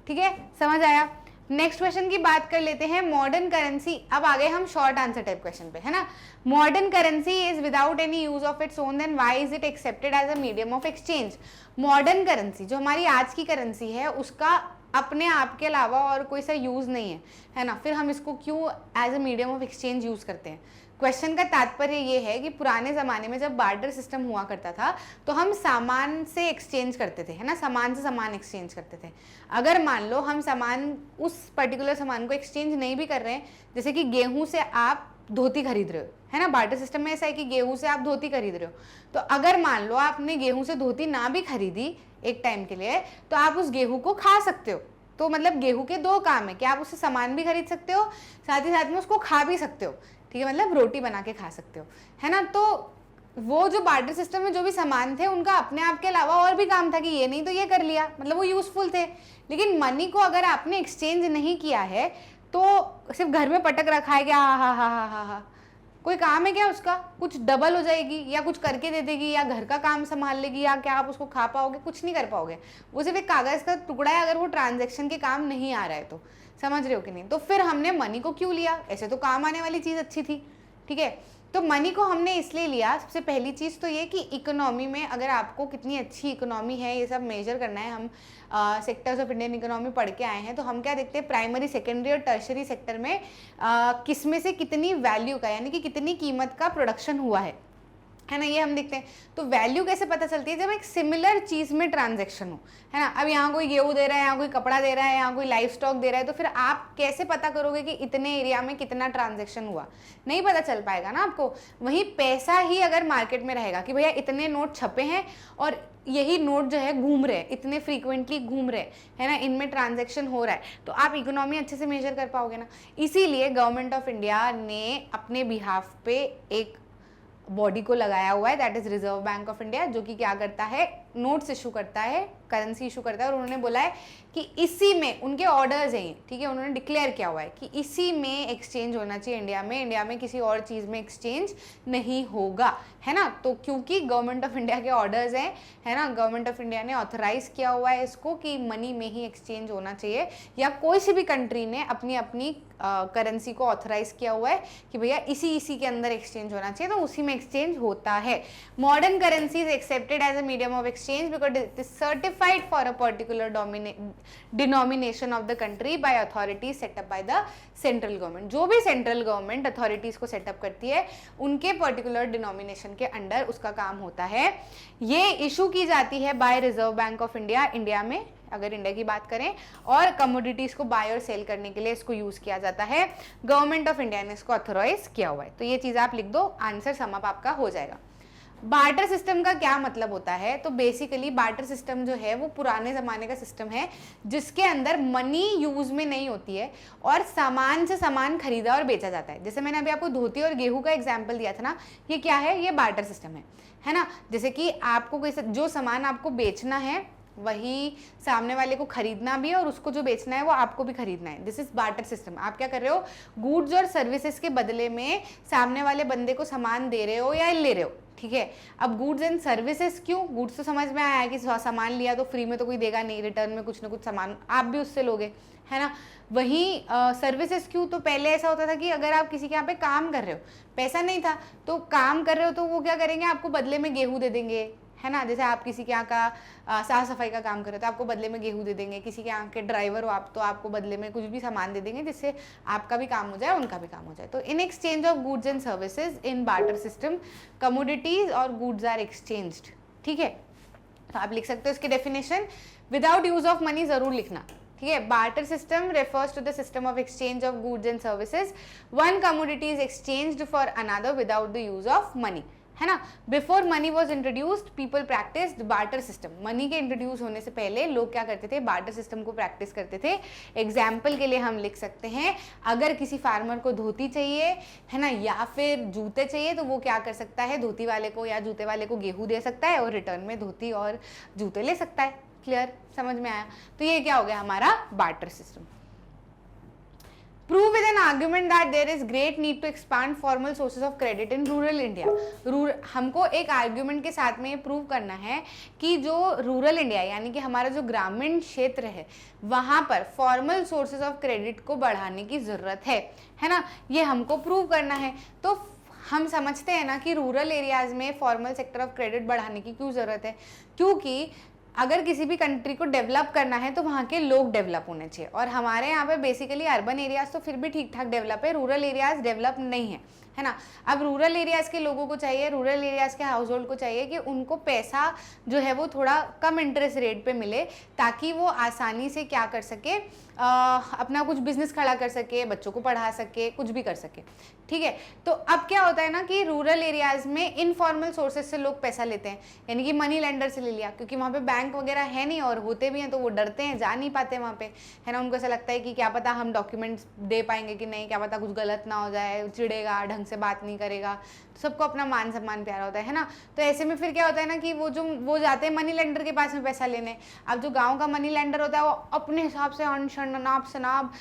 ठीक है। समझ आया। नेक्स्ट क्वेश्चन की बात कर लेते हैं, मॉडर्न करेंसी। अब आ गए हम शॉर्ट आंसर टाइप क्वेश्चन पे, है ना। Modern currency is without any use of its own, then why is it accepted as a medium of exchange. Modern currency जो हमारी आज की करेंसी है उसका अपने आप के अलावा और कोई सा यूज नहीं है ना, फिर हम इसको क्यों as a medium of exchange use करते हैं। क्वेश्चन का तात्पर्य ये है कि पुराने ज़माने में जब बार्टर सिस्टम हुआ करता था तो हम सामान से एक्सचेंज करते थे, है ना, सामान से सामान एक्सचेंज करते थे। अगर मान लो हम सामान, उस पर्टिकुलर सामान को एक्सचेंज नहीं भी कर रहे हैं, जैसे कि गेहूं से आप धोती खरीद रहे हो, है ना, बार्टर सिस्टम में ऐसा है कि गेहूं से आप धोती खरीद रहे हो, तो अगर मान लो आपने गेहूं से धोती ना भी खरीदी एक टाइम के लिए तो आप उस गेहूं को खा सकते हो। तो मतलब गेहूं के 2 काम है कि आप उससे सामान भी खरीद सकते हो, साथ ही साथ में उसको खा भी सकते हो, ठीक है, मतलब रोटी बना के खा सकते हो, है ना। तो वो जो बार्टर सिस्टम में जो भी सामान थे उनका अपने आप के अलावा और भी काम था कि ये नहीं तो ये कर लिया, मतलब वो यूजफुल थे। लेकिन मनी को अगर आपने एक्सचेंज नहीं किया है तो सिर्फ घर में पटक रखा है कि हा, कोई काम है क्या उसका, कुछ डबल हो जाएगी या कुछ करके दे देगी या घर का काम संभाल लेगी या क्या आप उसको खा पाओगे, कुछ नहीं कर पाओगे। वो सिर्फ एक कागज का टुकड़ा है अगर वो ट्रांजैक्शन के काम नहीं आ रहा है तो, समझ रहे हो कि नहीं। तो फिर हमने मनी को क्यों लिया, ऐसे तो काम आने वाली चीज़ अच्छी थी, ठीक है। तो मनी को हमने इसलिए लिया, सबसे पहली चीज़ तो ये कि इकोनॉमी में अगर आपको कितनी अच्छी इकोनॉमी है ये सब मेजर करना है, हम सेक्टर्स ऑफ इंडियन इकोनॉमी पढ़ के आए हैं, तो हम क्या देखते हैं प्राइमरी, सेकेंडरी और टर्शरी सेक्टर में किस में से कितनी वैल्यू का, यानी कि कितनी कीमत का प्रोडक्शन हुआ है। है ना, ये हम देखते हैं। तो वैल्यू कैसे पता चलती है, जब एक सिमिलर चीज में ट्रांजैक्शन हो, है ना। अब यहाँ कोई गेहूं दे रहा है, यहाँ कोई कपड़ा दे रहा है, यहाँ कोई लाइफ स्टॉक दे रहा है, तो फिर आप कैसे पता करोगे कि इतने एरिया में कितना ट्रांजैक्शन हुआ, नहीं पता चल पाएगा ना आपको। वहीं पैसा ही अगर मार्केट में रहेगा कि भैया इतने नोट छपे हैं और यही नोट जो है घूम रहे हैं, इतने फ्रीक्वेंटली घूम रहे हैं ना, इनमें ट्रांजैक्शन हो रहा है, तो आप इकोनॉमी अच्छे से मेजर कर पाओगे ना। इसीलिए गवर्नमेंट ऑफ इंडिया ने अपने बिहाफ पे एक बॉडी को लगाया हुआ है, that is reserve bank of India, जो कि क्या करता है, नोट्स इशू करता है, करेंसी इशू करता है। और उन्होंने बोला है कि इसी में उनके ऑर्डर्स हैं, ठीक है, उन्होंने डिक्लेयर किया हुआ है कि इसी में एक्सचेंज होना चाहिए इंडिया में किसी और चीज़ में एक्सचेंज नहीं होगा, है ना। तो क्योंकि गवर्नमेंट ऑफ इंडिया के ऑर्डर्स हैं, है ना, गवर्नमेंट ऑफ इंडिया ने ऑथराइज किया हुआ है इसको कि मनी में ही एक्सचेंज होना चाहिए, या कोई सी भी कंट्री ने अपनी अपनी करेंसी को ऑथराइज किया हुआ है कि भैया इसी के अंदर एक्सचेंज होना चाहिए, तो उसी में एक्सचेंज होता है। Modern currency is accepted as a medium of exchange because it is certified for a particular denomination of the country by authorities set up by the central government. जो भी सेंट्रल गवर्नमेंट अथॉरिटीज को set up करती है, उनके particular denomination के under उसका काम होता है। ये इशू की जाती है by reserve bank of India, India में अगर इंडिया की बात करें, और कमोडिटीज को बाय और सेल करने के लिए इसको यूज किया जाता है। गवर्नमेंट ऑफ इंडिया ने इसको ऑथराइज किया हुआ है। तो ये चीज आप लिख दो, आंसर सम अप आपका हो जाएगा। बार्टर सिस्टम का क्या मतलब होता है, तो बेसिकली बार्टर सिस्टम जो है वो पुराने ज़माने का सिस्टम है जिसके अंदर मनी यूज में नहीं होती है और सामान से सामान खरीदा और बेचा जाता है। जैसे मैंने अभी आपको धोती और गेहूं का एग्जांपल दिया था ना, ये क्या है, ये बार्टर सिस्टम है ना। जैसे कि आपको कोई जो सामान आपको बेचना है वही सामने वाले को खरीदना भी है और उसको जो बेचना है वो आपको भी खरीदना है। This is barter system. आप क्या कर रहे हो, गुड्स और सर्विसेज के बदले में सामने वाले बंदे को सामान दे रहे हो या ले रहे हो, ठीक है। अब गुड्स एंड सर्विसेज क्यों, गुड्स तो समझ में आया कि सामान लिया तो फ्री में तो कोई देगा नहीं, रिटर्न में कुछ ना कुछ सामान आप भी उससे लोगे, है ना। वहीं सर्विसेज क्यों, तो पहले ऐसा होता था कि अगर आप किसी के यहाँ पे काम कर रहे हो, पैसा नहीं था तो काम कर रहे हो, तो वो क्या करेंगे, आपको बदले में गेहूं दे देंगे, है ना। जैसे आप किसी के यहाँ का साफ सफाई का काम करो तो आपको बदले में गेहूं दे देंगे, किसी के यहाँ के ड्राइवर हो आप तो आपको बदले में कुछ भी सामान दे देंगे जिससे आपका भी काम हो जाए उनका भी काम हो जाए। तो in exchange of goods and services in barter system commodities और गुड्स आर एक्सचेंज्ड, ठीक है। तो आप लिख सकते हो इसकी definition, without use of money जरूर लिखना, ठीक है। Barter system refers to the system of exchange of goods and services, one commodity is exchanged for another without the use of money, है ना। Before money was introduced people practised barter system. Money के introduce होने से पहले लोग क्या करते थे, बार्टर सिस्टम को प्रैक्टिस करते थे। एग्जाम्पल के लिए हम लिख सकते हैं, अगर किसी फार्मर को धोती चाहिए, है ना, या फिर जूते चाहिए, तो वो क्या कर सकता है, धोती वाले को या जूते वाले को गेहूं दे सकता है और रिटर्न में धोती और जूते ले सकता है। क्लियर, समझ में आया। तो ये क्या हो गया हमारा barter system. Prove with an argument that there is great need to expand formal sources of credit in rural India. हमको एक आर्ग्यूमेंट के साथ में ये प्रूव करना है कि जो रूरल इंडिया यानी कि हमारा जो ग्रामीण क्षेत्र है वहाँ पर फॉर्मल सोर्सेज ऑफ क्रेडिट को बढ़ाने की ज़रूरत है ना, ये हमको प्रूव करना है। तो हम समझते हैं ना कि रूरल एरियाज़ में फॉर्मल सेक्टर ऑफ क्रेडिट बढ़ाने की क्यों ज़रूरत है, क्योंकि अगर किसी भी कंट्री को डेवलप करना है तो वहाँ के लोग डेवलप होने चाहिए। और हमारे यहाँ पे बेसिकली अर्बन एरियाज तो फिर भी ठीक ठाक डेवलप है, रूरल एरियाज डेवलप नहीं है ना। अब रूरल एरियाज़ के लोगों को चाहिए, रूरल एरियाज़ के हाउस होल्ड को चाहिए कि उनको पैसा जो है वो थोड़ा कम इंटरेस्ट रेट पे मिले, ताकि वो आसानी से क्या कर सके, अपना कुछ बिजनेस खड़ा कर सके, बच्चों को पढ़ा सके, कुछ भी कर सके, ठीक है। तो अब क्या होता है ना कि रूरल एरियाज़ में इनफॉर्मल सोर्सेज से लोग पैसा लेते हैं, यानी कि मनी लेंडर से ले लिया, क्योंकि वहाँ पे बैंक वगैरह है नहीं, और होते भी हैं तो वो डरते हैं, जा नहीं पाते वहाँ पे, है ना। उनको ऐसा लगता है कि क्या पता हम डॉक्यूमेंट्स दे पाएंगे कि नहीं, क्या पता कुछ गलत ना हो जाए, चिढ़ेगा, ढंग से बात नहीं करेगा, तो सबको अपना मान सम्मान प्यारा होता है ना। तो ऐसे में फिर क्या होता है ना कि वो जाते हैं मनी लेंडर के पास में पैसा लेने। अब जो गाँव का मनी लेंडर होता है वो अपने हिसाब से नाप शनाब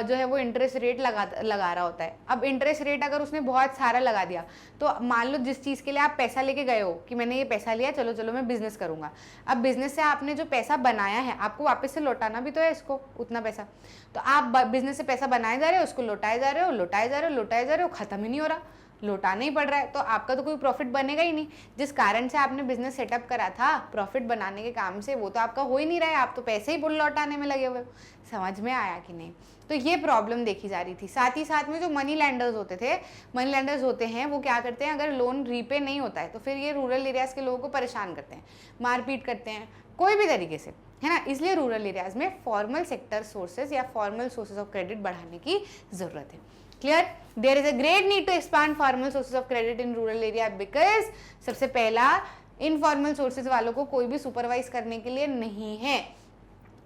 जो है वो इंटरेस्ट रेट लगा रहा होता है। अब इंटरेस्ट रेट अगर उसने बहुत सारा लगा दिया, तो मान लो जिस चीज़ के लिए आप पैसा लेके गए हो कि मैंने ये पैसा लिया, चलो चलो मैं बिजनेस करूंगा, अब बिजनेस से आपने जो पैसा बनाया है आपको वापस से लौटाना भी तो है इसको, उतना पैसा। तो आप बिजनेस से पैसा बनाए जा रहे हो, उसको लौटाए जा रहे हो, खत्म ही नहीं हो रहा, लौटाना ही पड़ रहा है, तो आपका तो कोई प्रॉफिट बनेगा ही नहीं। जिस कारण से आपने बिजनेस सेटअप करा था प्रॉफिट बनाने के काम से, वो तो आपका हो ही नहीं रहा है, आप तो पैसे ही लौटाने में लगे हुए हो। समझ में आया कि नहीं? तो ये प्रॉब्लम देखी जा रही थी। साथ ही साथ में जो मनी लैंडर्स होते थे, मनी लैंडर्स होते हैं, वो क्या करते हैं, अगर लोन रीपे नहीं होता है तो फिर ये रूरल एरियाज़ के लोगों को परेशान करते हैं, मारपीट करते हैं कोई भी तरीके से, है ना। इसलिए रूरल एरियाज़ में फॉर्मल सेक्टर सोर्सेज या फॉर्मल सोर्सेज ऑफ क्रेडिट बढ़ाने की ज़रूरत है। Clear? There is a great need to expand formal sources of credit in rural area because सबसे पहला, इनफॉर्मल सोर्सेज वालों को कोई भी सुपरवाइज करने के लिए नहीं है।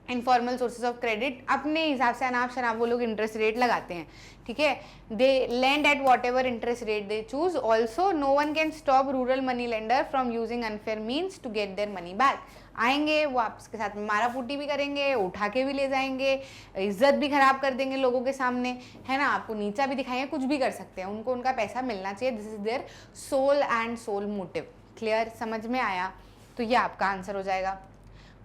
इनफॉर्मल सोर्सेज ऑफ क्रेडिट अपने हिसाब से अनाप शनाप वो लोग इंटरेस्ट रेट लगाते हैं, ठीक है। They land at whatever interest rate they choose. Also no one can stop rural money lender from using unfair means to get their money back. आएंगे वो आपके साथ में मारा फूटी भी करेंगे, उठा के भी ले जाएंगे, इज्जत भी खराब कर देंगे लोगों के सामने, है ना, आपको नीचा भी दिखाएंगे, कुछ भी कर सकते हैं। उनको उनका पैसा मिलना चाहिए, this is their sole and sole motive. Clear? समझ में आया? तो ये आपका आंसर हो जाएगा।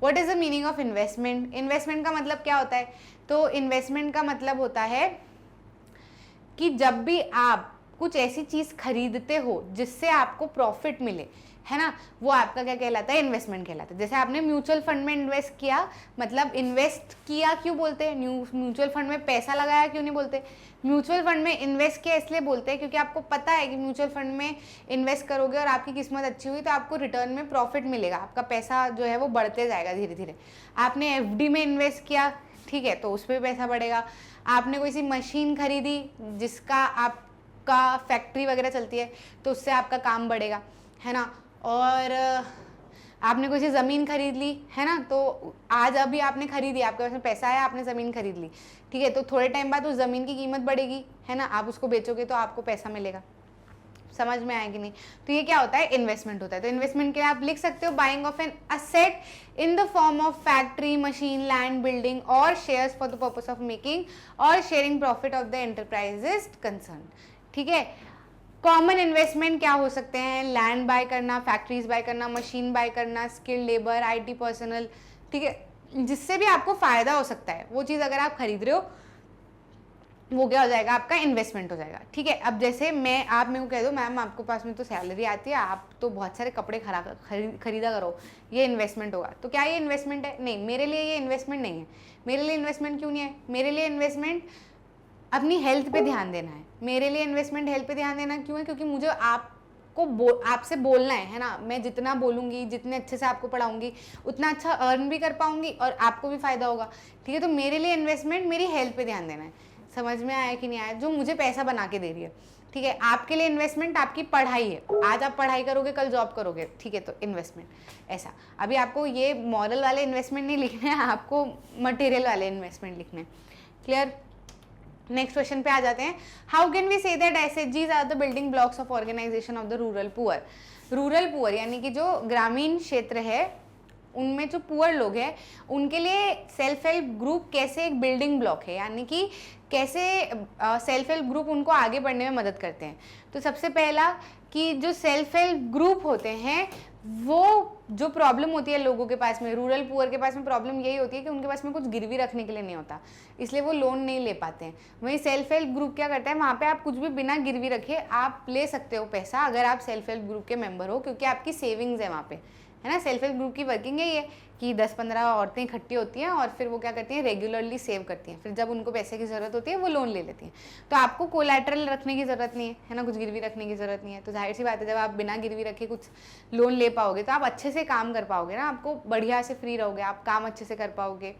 What is the meaning of investment? Investment का मतलब क्या होता है? तो इन्वेस्टमेंट का मतलब होता है कि जब भी आप कुछ ऐसी चीज खरीदते हो जिससे आपको प्रॉफिट मिले, है ना, वो आपका क्या कहलाता है? इन्वेस्टमेंट कहलाता है। जैसे आपने म्यूचुअल फंड में इन्वेस्ट किया, मतलब इन्वेस्ट किया क्यों बोलते हैं? म्यूचुअल फंड में पैसा लगाया क्यों नहीं बोलते? म्यूचुअल फंड में इन्वेस्ट किया इसलिए बोलते हैं क्योंकि आपको पता है कि म्यूचुअल फंड में इन्वेस्ट करोगे और आपकी किस्मत अच्छी हुई तो आपको रिटर्न में प्रॉफिट मिलेगा, आपका पैसा जो है वो बढ़ते जाएगा धीरे धीरे। आपने एफडी में इन्वेस्ट किया, ठीक है, तो उस पर भी पैसा बढ़ेगा। आपने कोई सी मशीन खरीदी जिसका आपका फैक्ट्री वगैरह चलती है तो उससे आपका काम बढ़ेगा, है ना। और आपने कोई सी ज़मीन खरीद ली, है ना, तो आज अभी आपने खरीदी, आपके पास में पैसा आया, आपने ज़मीन खरीद ली, ठीक है, तो थोड़े टाइम बाद उस ज़मीन की कीमत बढ़ेगी, है ना, आप उसको बेचोगे तो आपको पैसा मिलेगा। समझ में आया कि नहीं? तो ये क्या होता है? इन्वेस्टमेंट होता है। तो इन्वेस्टमेंट के लिए आप लिख सकते हो buying of an asset in the form of factory, machine, land, building और shares for the purpose of making और sharing profit of the enterprises concern, ठीक है। कॉमन इन्वेस्टमेंट क्या हो सकते हैं? लैंड बाय करना, फैक्ट्रीज बाय करना, मशीन बाय करना, स्किल्ड लेबर, आईटी पर्सनल, ठीक है, जिससे भी आपको फायदा हो सकता है वो चीज़ अगर आप खरीद रहे हो वो क्या हो जाएगा? आपका इन्वेस्टमेंट हो जाएगा, ठीक है। अब जैसे आप मेरे को कह दो मैम आपके पास में तो सैलरी आती है, आप तो बहुत सारे कपड़े खरीदा करो, ये इन्वेस्टमेंट होगा, तो क्या ये इन्वेस्टमेंट है? नहीं, मेरे लिए ये इन्वेस्टमेंट नहीं है। मेरे लिए इन्वेस्टमेंट क्यों नहीं है? मेरे लिए इन्वेस्टमेंट अपनी हेल्थ पे ध्यान देना है। मेरे लिए इन्वेस्टमेंट हेल्थ पे ध्यान देना क्यों है? क्योंकि मुझे आपसे बोलना है ना, मैं जितना बोलूँगी, जितने अच्छे से आपको पढ़ाऊंगी उतना अच्छा अर्न भी कर पाऊंगी और आपको भी फायदा होगा, ठीक है। तो मेरे लिए इन्वेस्टमेंट मेरी हेल्थ पे ध्यान देना है। समझ में आया कि नहीं आया? जो मुझे पैसा बना के दे रही है, ठीक है। आपके लिए इन्वेस्टमेंट आपकी पढ़ाई है, आज आप पढ़ाई करोगे कल जॉब करोगे, ठीक है, तो इन्वेस्टमेंट ऐसा। अभी आपको ये मॉरल वाले इन्वेस्टमेंट नहीं लिखने हैं, आपको मटेरियल वाले इन्वेस्टमेंट लिखने हैं। क्लियर? नेक्स्ट क्वेश्चन पे आ जाते हैं। How can we say that एसएचजीज are the building blocks of organisation of the rural poor? Rural poor यानी कि जो ग्रामीण क्षेत्र है उनमें जो पुअर लोग हैं उनके लिए सेल्फ हेल्प ग्रुप कैसे एक बिल्डिंग ब्लॉक है, यानी कि कैसे सेल्फ हेल्प ग्रुप उनको आगे बढ़ने में मदद करते हैं। तो सबसे पहला कि जो सेल्फ हेल्प ग्रुप होते हैं वो जो प्रॉब्लम होती है लोगों के पास में, रूरल पुअर के पास में प्रॉब्लम यही होती है कि उनके पास में कुछ गिरवी रखने के लिए नहीं होता, इसलिए वो लोन नहीं ले पाते हैं। वहीं सेल्फ हेल्प ग्रुप क्या करता है, वहाँ पे आप कुछ भी बिना गिरवी रखे आप ले सकते हो पैसा, अगर आप सेल्फ हेल्प ग्रुप के मेंबर हो, क्योंकि आपकी सेविंग्स है वहाँ पे, है ना। सेल्फ हेल्प ग्रुप की वर्किंग यही है कि 10-15 औरतें इकट्ठी होती हैं और फिर वो क्या करती हैं, रेगुलरली सेव करती हैं, फिर जब उनको पैसे की ज़रूरत होती है वो लोन ले लेती हैं। तो आपको कोलैटरल रखने की ज़रूरत नहीं है ना, कुछ गिरवी रखने की ज़रूरत नहीं है। तो जाहिर सी बात है जब आप बिना गिरवी रखे कुछ लोन ले पाओगे तो आप अच्छे से काम कर पाओगे ना, आपको बढ़िया से फ्री रहोगे, आप काम अच्छे से कर पाओगे,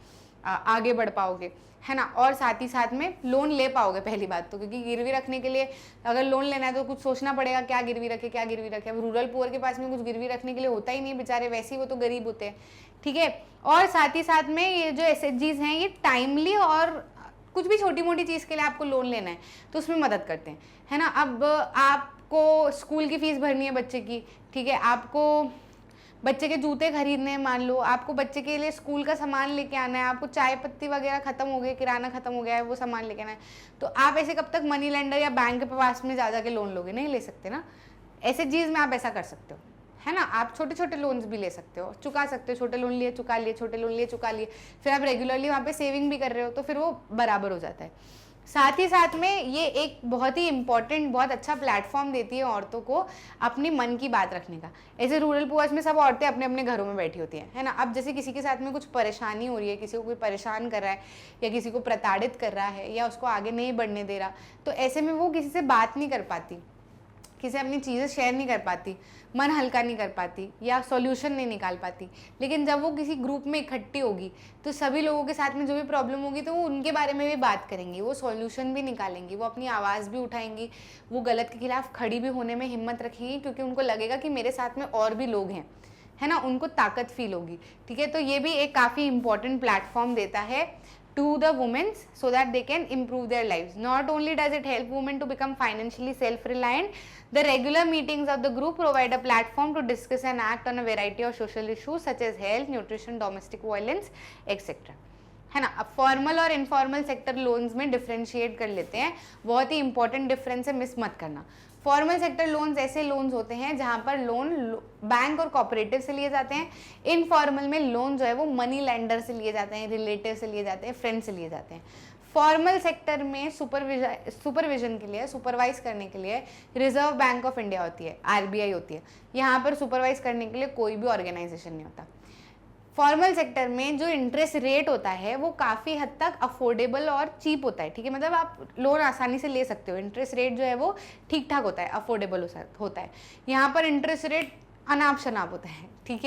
आगे बढ़ पाओगे, है ना, और साथ ही साथ में लोन ले पाओगे। पहली बात तो क्योंकि गिरवी रखने के लिए अगर लोन लेना है तो कुछ सोचना पड़ेगा, क्या गिरवी रखे क्या गिरवी रखे। अब रूरल पुअर के पास में कुछ गिरवी रखने के लिए होता ही नहीं बेचारे, वैसे ही वो तो गरीब होते हैं, ठीक है। और साथ ही साथ में ये जो एसएचजीज हैं ये टाइमली और कुछ भी छोटी मोटी चीज़ के लिए आपको लोन लेना है तो उसमें मदद करते हैं, है ना। अब आपको स्कूल की फीस भरनी है बच्चे की, ठीक है, आपको बच्चे के जूते खरीदने हैं, मान लो आपको बच्चे के लिए स्कूल का सामान लेके आना है, आपको चाय पत्ती वगैरह खत्म हो गए, किराना खत्म हो गया है, वो सामान लेके आना है, तो आप ऐसे कब तक मनी लेंडर या बैंक के पास में जा के लोन लोगे? नहीं ले सकते ना। ऐसे चीज़ में आप ऐसा कर सकते हो, है ना। आप छोटे छोटे लोन्स भी ले सकते हो, चुका सकते हो, छोटे लोन लिए चुका लिए, छोटे लोन लिए चुका लिए, फिर आप रेगुलरली वहाँ पे सेविंग भी कर रहे हो तो फिर वो बराबर हो जाता है। साथ ही साथ में ये एक बहुत ही इम्पॉर्टेंट, बहुत अच्छा प्लेटफॉर्म देती है औरतों को अपनी मन की बात रखने का। ऐसे रूरल पुअर्स में सब औरतें अपने अपने घरों में बैठी होती हैं, है ना। अब जैसे किसी के साथ में कुछ परेशानी हो रही है, किसी को कोई परेशान कर रहा है या किसी को प्रताड़ित कर रहा है या उसको आगे नहीं बढ़ने दे रहा, तो ऐसे में वो किसी से बात नहीं कर पाती, किसी अपनी चीज़ें शेयर नहीं कर पाती, मन हल्का नहीं कर पाती या सॉल्यूशन नहीं निकाल पाती। लेकिन जब वो किसी ग्रुप में इकट्ठी होगी तो सभी लोगों के साथ में जो भी प्रॉब्लम होगी तो वो उनके बारे में भी बात करेंगी, वो सॉल्यूशन भी निकालेंगी, वो अपनी आवाज़ भी उठाएंगी, वो गलत के खिलाफ खड़ी भी होने में हिम्मत रखेंगी, क्योंकि उनको लगेगा कि मेरे साथ में और भी लोग हैं, है ना, उनको ताकत फील होगी। ठीक है, तो ये भी एक काफ़ी इंपॉर्टेंट प्लेटफॉर्म देता है to the women so that they can improve their lives. Not only does it help women to become financially self-reliant, the regular meetings of the group provide a platform to discuss and act on a variety of social issues such as health, nutrition, domestic violence, etc. है ना। अब formal और informal sector loans में differentiate कर लेते हैं, बहुत ही important difference है, मिस मत करना। फॉर्मल सेक्टर लोन्स ऐसे लोन्स होते हैं जहां पर लोन बैंक और कोऑपरेटिव से लिए जाते हैं। इनफॉर्मल में लोन जो है वो मनी लेंडर से लिए जाते हैं, रिलेटिव से लिए जाते हैं, फ्रेंड से लिए जाते हैं। फॉर्मल सेक्टर में सुपरविजन के लिए, सुपरवाइज करने के लिए रिजर्व बैंक ऑफ इंडिया होती है, आरबीआई होती है। यहाँ पर सुपरवाइज करने के लिए कोई भी ऑर्गेनाइजेशन नहीं होता। फॉर्मल सेक्टर में जो इंटरेस्ट रेट होता है वो काफ़ी हद तक अफोर्डेबल और चीप होता है। ठीक है, मतलब आप लोन आसानी से ले सकते हो, इंटरेस्ट रेट जो है वो ठीक ठाक होता है, अफोर्डेबल होता है। यहाँ पर इंटरेस्ट रेट अनाप शनाप होता है। ठीक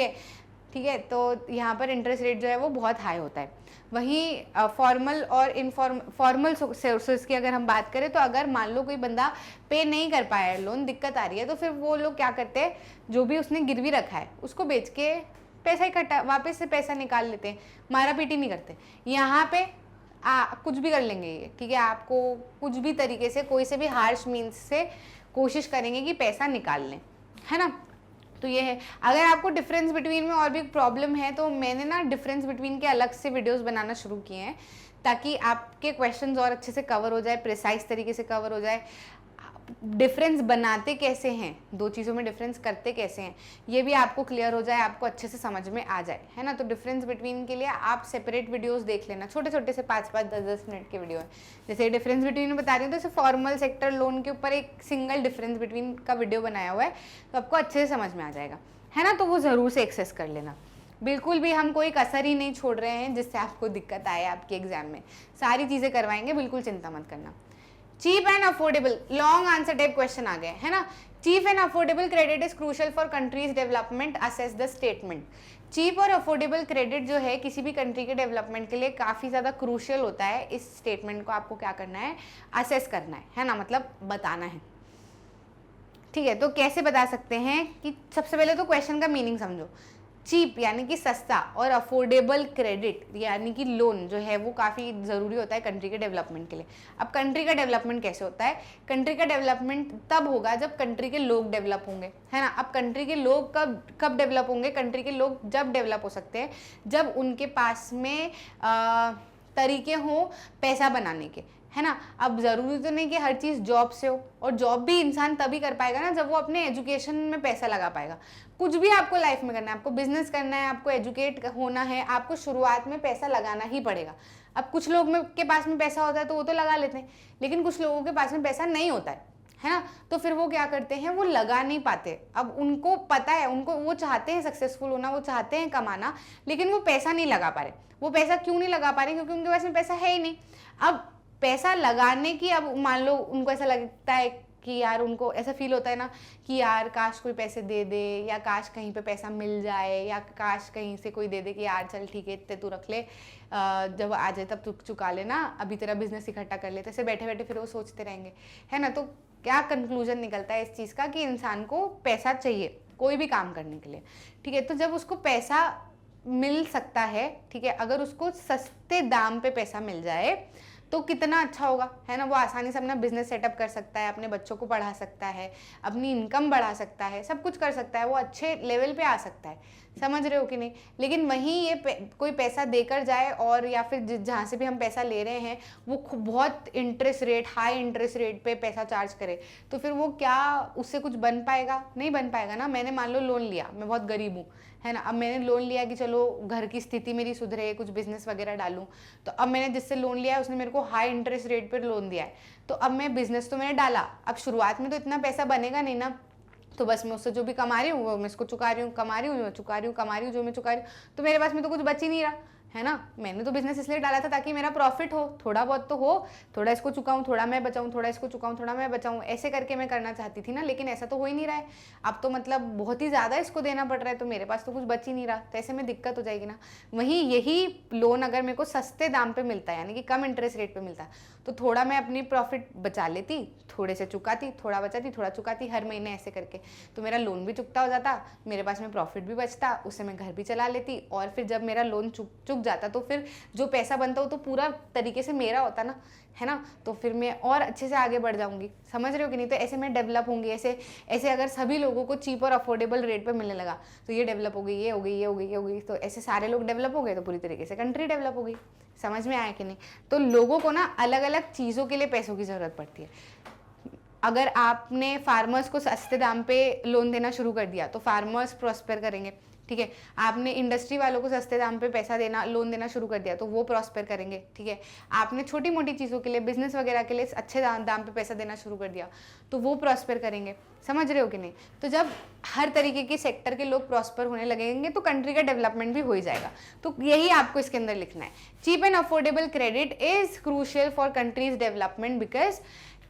है, तो यहाँ पर इंटरेस्ट रेट जो है वो बहुत हाई होता है। वहीं फॉर्मल और फॉर्मल सोर्सेज की अगर हम बात करें तो अगर मान लो कोई बंदा पे नहीं कर पाया है, लोन दिक्कत आ रही है, तो फिर वो लोग क्या करते हैं, जो भी उसने गिरवी रखा है उसको बेच के पैसा इकट्ठा वापस से पैसा निकाल लेते हैं, मारा पीटी नहीं करते। यहाँ पे कुछ भी कर लेंगे ये, ठीक है, आपको कुछ भी तरीके से, कोई से भी हार्श मीन्स से कोशिश करेंगे कि पैसा निकाल लें, है ना। तो ये है। अगर आपको डिफरेंस बिटवीन में और भी प्रॉब्लम है तो मैंने ना डिफरेंस बिटवीन के अलग से वीडियोस बनाना शुरू किए हैं, ताकि आपके क्वेश्चंस और अच्छे से कवर हो जाए, प्रिसाइज तरीके से कवर हो जाए। डिफरेंस बनाते कैसे हैं, दो चीज़ों में डिफरेंस करते कैसे हैं, ये भी आपको क्लियर हो जाए, आपको अच्छे से समझ में आ जाए, है ना। तो डिफरेंस बिटवीन के लिए आप सेपरेट वीडियोस देख लेना, छोटे छोटे से 5-5, 10-10 मिनट के वीडियो है। जैसे डिफरेंस बिटवीन में बता रही हूँ, तो जैसे फॉर्मल सेक्टर लोन के ऊपर एक सिंगल डिफरेंस बिटवीन का वीडियो बनाया हुआ है, तो आपको अच्छे से समझ में आ जाएगा, है ना। तो वो ज़रूर से एक्सेस कर लेना। बिल्कुल भी हम कोई कसर ही नहीं छोड़ रहे हैं जिससे आपको दिक्कत आए आपके एग्जाम में, सारी चीज़ें करवाएंगे, बिल्कुल चिंता मत करना। Cheap and affordable, long answer type question आ गए, है ना। Cheap and affordable credit is crucial for countries development, assess the statement. Cheap और अफोर्डेबल क्रेडिट जो है किसी भी कंट्री के डेवलपमेंट के लिए काफ़ी ज़्यादा क्रूशियल होता है। इस स्टेटमेंट को आपको क्या करना है, असेस करना है ना, मतलब बताना है। ठीक है, तो कैसे बता सकते हैं कि सबसे पहले तो क्वेश्चन का मीनिंग समझो। चीप यानी कि सस्ता और अफोर्डेबल क्रेडिट यानी कि लोन जो है वो काफ़ी ज़रूरी होता है कंट्री के डेवलपमेंट के लिए। अब कंट्री का डेवलपमेंट कैसे होता है, कंट्री का डेवलपमेंट तब होगा जब कंट्री के लोग डेवलप होंगे, है ना। अब कंट्री के लोग कब डेवलप होंगे, कंट्री के लोग जब डेवलप हो सकते हैं जब उनके पास में तरीके हों पैसा बनाने के, है ना। अब ज़रूरी तो नहीं कि हर चीज़ जॉब से हो, और जॉब भी इंसान तभी कर पाएगा ना जब वो अपने एजुकेशन में पैसा लगा पाएगा। कुछ भी आपको लाइफ में करना है, आपको बिजनेस करना है, आपको एजुकेट होना है, आपको शुरुआत में पैसा लगाना ही पड़ेगा। अब कुछ लोग के पास में पैसा होता है तो वो तो लगा लेते हैं, लेकिन कुछ लोगों के पास में पैसा नहीं होता है ना, तो फिर वो क्या करते हैं, वो लगा नहीं पाते। अब उनको पता है, वो चाहते हैं सक्सेसफुल होना, वो चाहते हैं कमाना, लेकिन वो पैसा नहीं लगा पा रहे। वो पैसा क्यों नहीं लगा पा रहे, क्योंकि उनके पास में पैसा है ही नहीं। अब पैसा लगाने की, अब मान लो उनको ऐसा लगता है कि यार, उनको ऐसा फील होता है ना कि यार काश कोई पैसे दे दे, या काश कहीं पे पैसा मिल जाए, या काश कहीं से कोई दे दे कि यार चल ठीक है इतने तू रख ले, जब आ जाए तब तू चुका लेना, अभी तेरा बिजनेस इकट्ठा कर लेते। ऐसे बैठे बैठे फिर वो सोचते रहेंगे, है ना। तो क्या कंक्लूजन निकलता है इस चीज़ का कि इंसान को पैसा चाहिए कोई भी काम करने के लिए। ठीक है, तो जब उसको पैसा मिल सकता है, ठीक है, अगर उसको सस्ते दाम पे पैसा मिल जाए तो कितना अच्छा होगा, है ना। वो आसानी से अपना बिजनेस सेटअप कर सकता है, अपने बच्चों को पढ़ा सकता है, अपनी इनकम बढ़ा सकता है, सब कुछ कर सकता है, वो अच्छे लेवल पे आ सकता है। समझ रहे हो कि नहीं। लेकिन वहीं ये कोई पैसा देकर जाए, और या फिर जहाँ से भी हम पैसा ले रहे हैं वो बहुत interest rate, high interest rate पे पैसा चार्ज करे, तो फिर वो क्या उससे कुछ बन पाएगा, नहीं बन पाएगा ना। मैंने मान लो लोन लिया, मैं बहुत गरीब हूँ, है ना। अब मैंने लोन लिया कि चलो घर की स्थिति मेरी सुधरे, कुछ बिजनेस वगैरह डालूं, तो अब मैंने जिससे लोन लिया है उसने मेरे को हाई इंटरेस्ट रेट पर लोन दिया है, तो अब मैं बिजनेस तो मैंने डाला, अब शुरुआत में तो इतना पैसा बनेगा नहीं ना, तो बस मैं उससे जो भी कमा रही हूँ वो मैं इसको चुका रही हूँ, कमा रही हूँ मैं चुका रही हूँ, कमा रही हूँ जो मैं चुका रही हूँ, तो मेरे पास में तो कुछ बच ही नहीं रहा, है ना। मैंने तो बिजनेस इसलिए डाला था ताकि मेरा प्रॉफिट हो, थोड़ा बहुत तो हो, थोड़ा इसको चुकाऊं, थोड़ा मैं बचाऊं, थोड़ा इसको चुकाऊं, थोड़ा मैं बचाऊं, ऐसे करके मैं करना चाहती थी ना, लेकिन ऐसा तो हो ही नहीं रहा है। अब तो मतलब बहुत ही ज़्यादा इसको देना पड़ रहा है, तो मेरे पास तो कुछ बच ही नहीं रहा, तो ऐसे में दिक्कत हो जाएगी ना। वहीं यही लोन अगर मेरे को सस्ते दाम पर मिलता है, यानी कि कम इंटरेस्ट रेट पर मिलता है, तो थोड़ा मैं अपनी प्रॉफिट बचा लेती, थोड़े से चुकाती, थोड़ा बचाती, थोड़ा चुकाती, हर महीने ऐसे करके, तो मेरा लोन भी चुकता हो जाता, मेरे पास में प्रॉफिट भी बचता, उससे मैं घर भी चला लेती, और फिर जब मेरा लोन चुक जाता तो फिर जो पैसा बनता हो तो पूरा तरीके से मेरा होता ना, है ना। तो फिर मैं और अच्छे से आगे बढ़ जाऊंगी, समझ रहे हो कि नहीं। तो ऐसे मैं डेवलप होंगी, ऐसे अगर सभी लोगों को चीप और अफोर्डेबल रेट पे मिलने लगा तो ये डेवलप हो गई, ये हो गई, ये हो गई, ये हो गई, तो ऐसे सारे लोग डेवलप हो गए तो पूरी तरीके से कंट्री डेवलप हो गई। समझ में आया कि नहीं। तो लोगों को ना अलग अलग चीज़ों के लिए पैसों की ज़रूरत पड़ती है। अगर आपने फार्मर्स को सस्ते दाम पे लोन देना शुरू कर दिया तो फार्मर्स प्रॉस्पर करेंगे, ठीक है। आपने इंडस्ट्री वालों को सस्ते दाम पे पैसा देना, लोन देना शुरू कर दिया तो वो प्रॉस्पर करेंगे, ठीक है। आपने छोटी मोटी चीज़ों के लिए, बिजनेस वगैरह के लिए अच्छे दाम पे पैसा देना शुरू कर दिया तो वो प्रॉस्पर करेंगे, समझ रहे हो कि नहीं। तो जब हर तरीके के सेक्टर के लोग प्रॉस्पर होने लगेंगे तो कंट्री का डेवलपमेंट भी हो ही जाएगा। तो यही आपको इसके अंदर लिखना है। Cheap and affordable credit is crucial for countries development because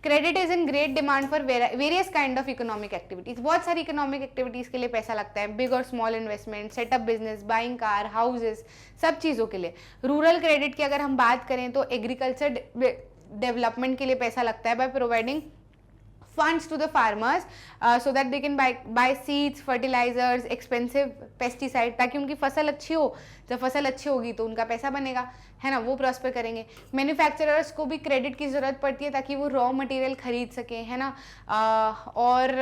credit is in great demand for various kind of economic activities. बहुत सारी इकोनॉमिक एक्टिविटीज के लिए पैसा लगता है, बिग और small investment, setup business, buying car, houses, सब चीज़ों के लिए। रूरल क्रेडिट की अगर हम बात करें तो एग्रीकल्चर डेवलपमेंट के लिए पैसा लगता है by providing funds to the farmers so that they can buy seeds, fertilizers, expensive pesticide, ताकि उनकी फसल अच्छी हो। जब फसल अच्छी होगी तो उनका पैसा बनेगा, है ना, वो प्रॉस्पर करेंगे। मैन्युफैक्चरर्स को भी क्रेडिट की ज़रूरत पड़ती है ताकि वो रॉ मटेरियल खरीद सके, है ना, और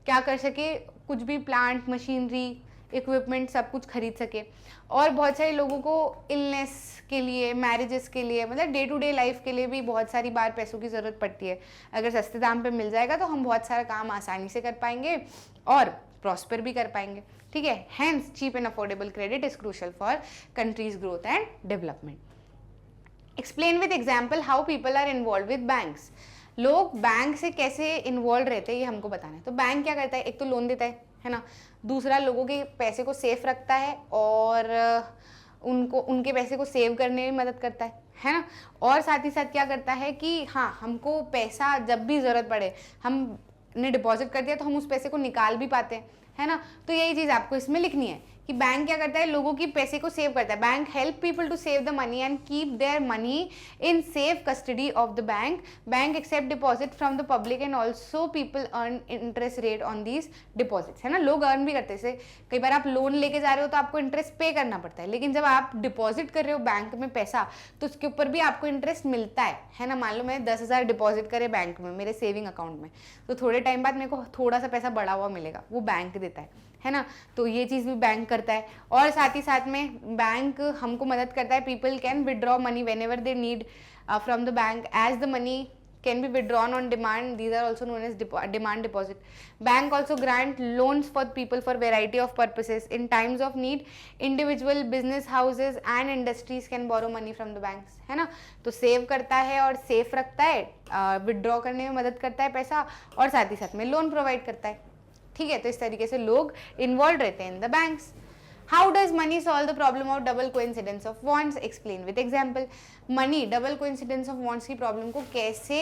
क्या कर सके, कुछ भी प्लांट, मशीनरी, इक्विपमेंट सब कुछ खरीद सके। और बहुत सारे लोगों को इलनेस के लिए, मैरिजेस के लिए, मतलब डे टू डे लाइफ के लिए भी बहुत सारी बार पैसों की ज़रूरत पड़ती है। अगर सस्ते दाम पे मिल जाएगा तो हम बहुत सारा काम आसानी से कर पाएंगे और प्रॉस्पर भी कर पाएंगे, ठीक है। Hence cheap and affordable credit is crucial for countries growth and development. Explain with example how people are involve with banks. लोग बैंक से कैसे इन्वॉल्व रहते हैं ये हमको बताना है। तो बैंक क्या करता है, एक तो लोन देता है ना, दूसरा लोगों के पैसे को सेफ रखता है और उनको उनके पैसे को सेव करने में मदद करता है ना। और साथ ही साथ क्या करता है कि हाँ, हमको पैसा जब भी ज़रूरत पड़े, हमने डिपॉजिट कर दिया तो हम उस पैसे को निकाल भी पाते हैं, है ना। तो यही चीज़ आपको इसमें लिखनी है कि बैंक क्या करता है, लोगों की पैसे को सेव करता है। Bank help people to save the money and keep their money in safe custody of the bank. Bank accept deposit from the public and also people earn interest rate on these deposits, है ना। लोग earn भी करते हैं। जैसे कई बार आप loan लेके जा रहे हो तो आपको इंटरेस्ट पे करना पड़ता है, लेकिन जब आप डिपॉजिट कर रहे हो बैंक में पैसा तो उसके ऊपर भी आपको इंटरेस्ट मिलता है ना। मान लो मैंने 10,000 डिपॉजिट करे बैंक में, मेरे सेविंग अकाउंट में, तो थोड़े टाइम बाद मेरे को थोड़ा सा पैसा बढ़ा हुआ मिलेगा, वो बैंक देता है ना। तो ये चीज़ भी बैंक करता है। और साथ ही साथ में बैंक हमको मदद करता है। People can withdraw money whenever they need from the bank as the money can be withdrawn on demand. These are also known as demand deposit. Bank also grant loans for people for variety of purposes. In times of need, individual business houses and industries can borrow money from the banks, है ना। तो save करता है और safe रखता है, withdraw करने में मदद करता है पैसा, और साथ ही साथ में लोन प्रोवाइड करता है, ठीक है। तो इस तरीके से लोग इन्वॉल्व रहते हैं in the banks. How does money solve the problem of double coincidence of wants? Explain with example. Money double coincidence of wants की प्रॉब्लम को कैसे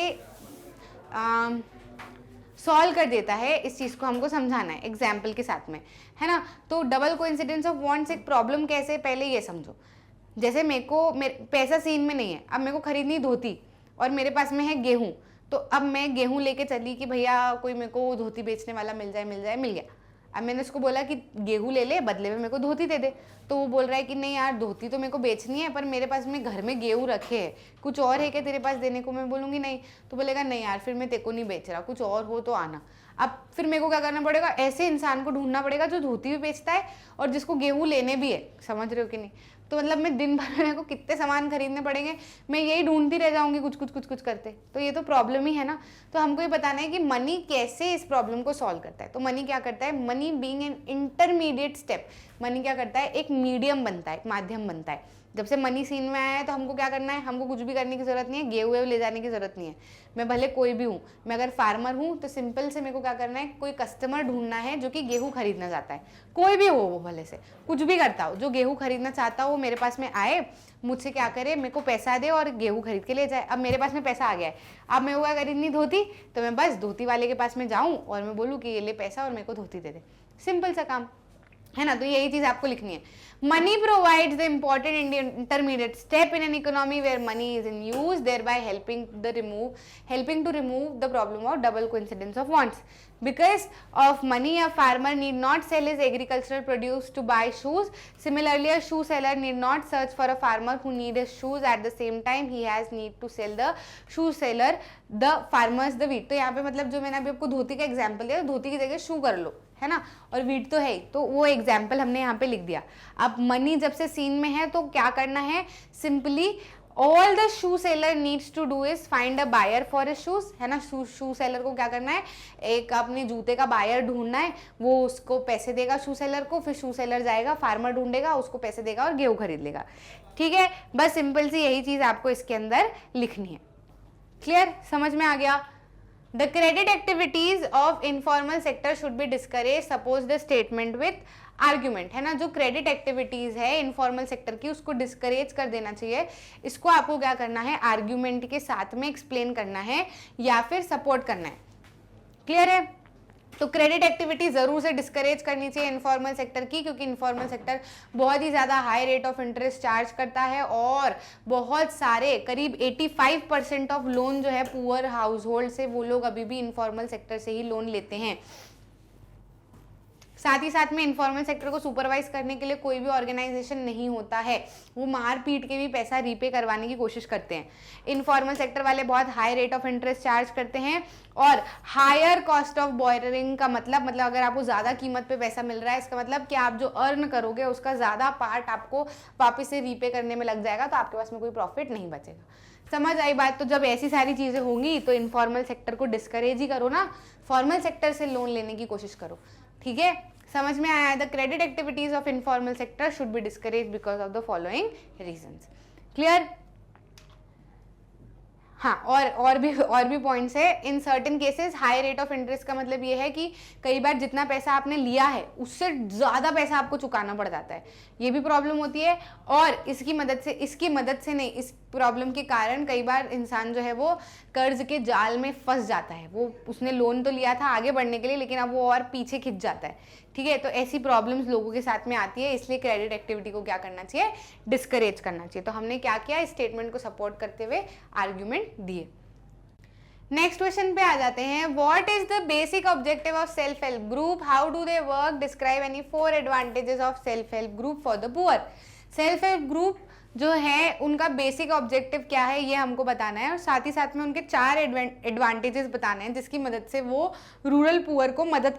सॉल्व कर देता है, इस चीज़ को हमको समझाना है एग्जाम्पल के साथ में, है ना। तो डबल कोइंसिडेंस ऑफ वांट्स एक प्रॉब्लम कैसे, पहले ये समझो। जैसे मेरे पैसा सीन में नहीं है, अब मेरे को खरीदनी धोती और मेरे पास में है गेहूँ, तो अब मैं गेहूँ लेके चली कि भैया कोई मेरे को धोती बेचने वाला मिल गया। अब मैंने उसको बोला कि गेहूँ ले ले, बदले में मेरे को धोती दे दे, तो वो बोल रहा है कि नहीं यार, धोती तो मेरे को बेचनी है पर मेरे पास में घर में गेहूँ रखे हैं, कुछ और है क्या तेरे पास देने को। मैं बोलूँगी नहीं, तो बोलेगा नहीं यार, फिर मैं तेरे को नहीं बेच रहा, कुछ और हो तो आना। अब फिर मेरे को क्या करना पड़ेगा, ऐसे इंसान को ढूंढना पड़ेगा जो धोती भी बेचता है और जिसको गेहूं लेने भी है, समझ रहे हो कि नहीं। तो मतलब मैं दिन भर मेरे को कितने सामान खरीदने पड़ेंगे, मैं यही ढूंढती रह जाऊंगी कुछ करते, तो ये तो प्रॉब्लम ही है ना। तो हमको ये बताना है कि मनी कैसे इस प्रॉब्लम को सॉल्व करता है। तो मनी क्या करता है, money being an intermediate step, money क्या करता है, एक मीडियम बनता है, एक माध्यम बनता है। जब से मनी सीन में आया है तो हमको क्या करना है, हमको कुछ भी करने की जरूरत नहीं है, गेहूं ले जाने की जरूरत नहीं है। मैं भले कोई भी हूँ, मैं अगर फार्मर हूँ तो सिंपल से मेरे को क्या करना है, कोई कस्टमर ढूंढना है जो कि गेहूं खरीदना चाहता है, कोई भी हो वो, भले से कुछ भी करता हो, जो गेहूं खरीदना चाहता हो मेरे पास में आए, मुझसे क्या करे, मेरे को पैसा दे और गेहूं खरीद के ले जाए। अब मेरे पास में पैसा आ गया है, अब मैं वो खरीदनी धोती, तो मैं बस धोती वाले के पास में जाऊँ और मैं बोलूँ कि ये ले पैसा और मेरे को धोती दे दे, सिंपल सा काम है ना। तो यही चीज आपको लिखनी है। Money provides the important intermediate step in an economy where money is in use, thereby helping to remove the problem of double coincidence of wants. Because of money, a farmer need not sell his agricultural produce to buy shoes. Similarly, a shoe seller need not search for a farmer who need his shoes. At the same time, he has need to sell the shoe seller the farmers the wheat. तो यहाँ पे मतलब जो मैंने अभी आपको धोती का example दिया, धोती की जगह शू कर लो, है ना, और वीट तो है ही, तो वो एग्जाम्पल हमने यहाँ पे लिख दिया। अब मनी जब से सीन में है तो क्या करना है, simply all the shoe seller needs to do is find a buyer for his shoes, है ना। शू सेलर को क्या करना है, एक अपने जूते का बायर ढूंढना है, वो उसको पैसे देगा शू सेलर को, फिर शू सेलर जाएगा फार्मर ढूंढेगा, उसको पैसे देगा और गेहूं खरीद लेगा। ठीक है, बस सिंपल सी यही चीज आपको इसके अंदर लिखनी है। क्लियर, समझ में आ गया। The credit activities of informal sector should be discouraged. Suppose the statement with argument, है ना। जो क्रेडिट एक्टिविटीज है इनफॉर्मल सेक्टर की, उसको डिस्करेज कर देना चाहिए। इसको आपको क्या करना है, आर्ग्यूमेंट के साथ में एक्सप्लेन करना है या फिर सपोर्ट करना है। क्लियर है। तो क्रेडिट एक्टिविटी जरूर से डिस्करेज करनी चाहिए इनफॉर्मल सेक्टर की, क्योंकि इनफॉर्मल सेक्टर बहुत ही ज़्यादा high rate of interest charge करता है और बहुत सारे करीब 85% ऑफ लोन जो है पुअर हाउस होल्ड से, वो लोग अभी भी इनफॉर्मल सेक्टर से ही लोन लेते हैं। साथ ही साथ में इनफॉर्मल सेक्टर को सुपरवाइज करने के लिए कोई भी ऑर्गेनाइजेशन नहीं होता है, वो मार पीट के भी पैसा रीपे करवाने की कोशिश करते हैं। इनफॉर्मल सेक्टर वाले बहुत high rate of interest charge करते हैं और हायर कॉस्ट ऑफ बोरोइंग का मतलब अगर आपको ज़्यादा कीमत पे पैसा मिल रहा है, इसका मतलब कि आप जो अर्न करोगे उसका ज़्यादा पार्ट आपको वापस से रीपे करने में लग जाएगा, तो आपके पास में कोई प्रॉफिट नहीं बचेगा। समझ आई बात। तो जब ऐसी सारी चीज़ें होंगी तो इनफॉर्मल सेक्टर को डिस्करेज ही करो ना, फॉर्मल सेक्टर से लोन लेने की कोशिश करो। ठीक है, समझ में आया। The credit activities of informal sector should be discourage because of the following reasons. Clear. हाँ, और भी पॉइंट्स है। In certain cases high rate of interest का मतलब ये है कि कई बार जितना पैसा आपने लिया है उससे ज़्यादा पैसा आपको चुकाना पड़ जाता है, ये भी प्रॉब्लम होती है। और इसकी मदद से नहीं, इस प्रॉब्लम के कारण कई बार इंसान जो है वो कर्ज के जाल में फंस जाता है। वो उसने लोन तो लिया था आगे बढ़ने के लिए, लेकिन अब वो और पीछे खिंच जाता है। ठीक है, तो ऐसी प्रॉब्लम्स लोगों के साथ में आती है, इसलिए क्रेडिट एक्टिविटी को क्या करना चाहिए, डिस्करेज करना चाहिए। तो हमने क्या किया, इस स्टेटमेंट को सपोर्ट करते हुए आर्ग्यूमेंट दिए। नेक्स्ट क्वेश्चन पे आ जाते हैं। What is the basic objective of self help group, how do they work, describe any 4 advantages of self help group for the poor. Self help group जो है उनका बेसिक ऑब्जेक्टिव क्या है ये हमको बताना है, और साथ ही साथ में उनके 4 एडवांटेजेस बताने हैं जिसकी मदद से वो रूरल पुअर को मदद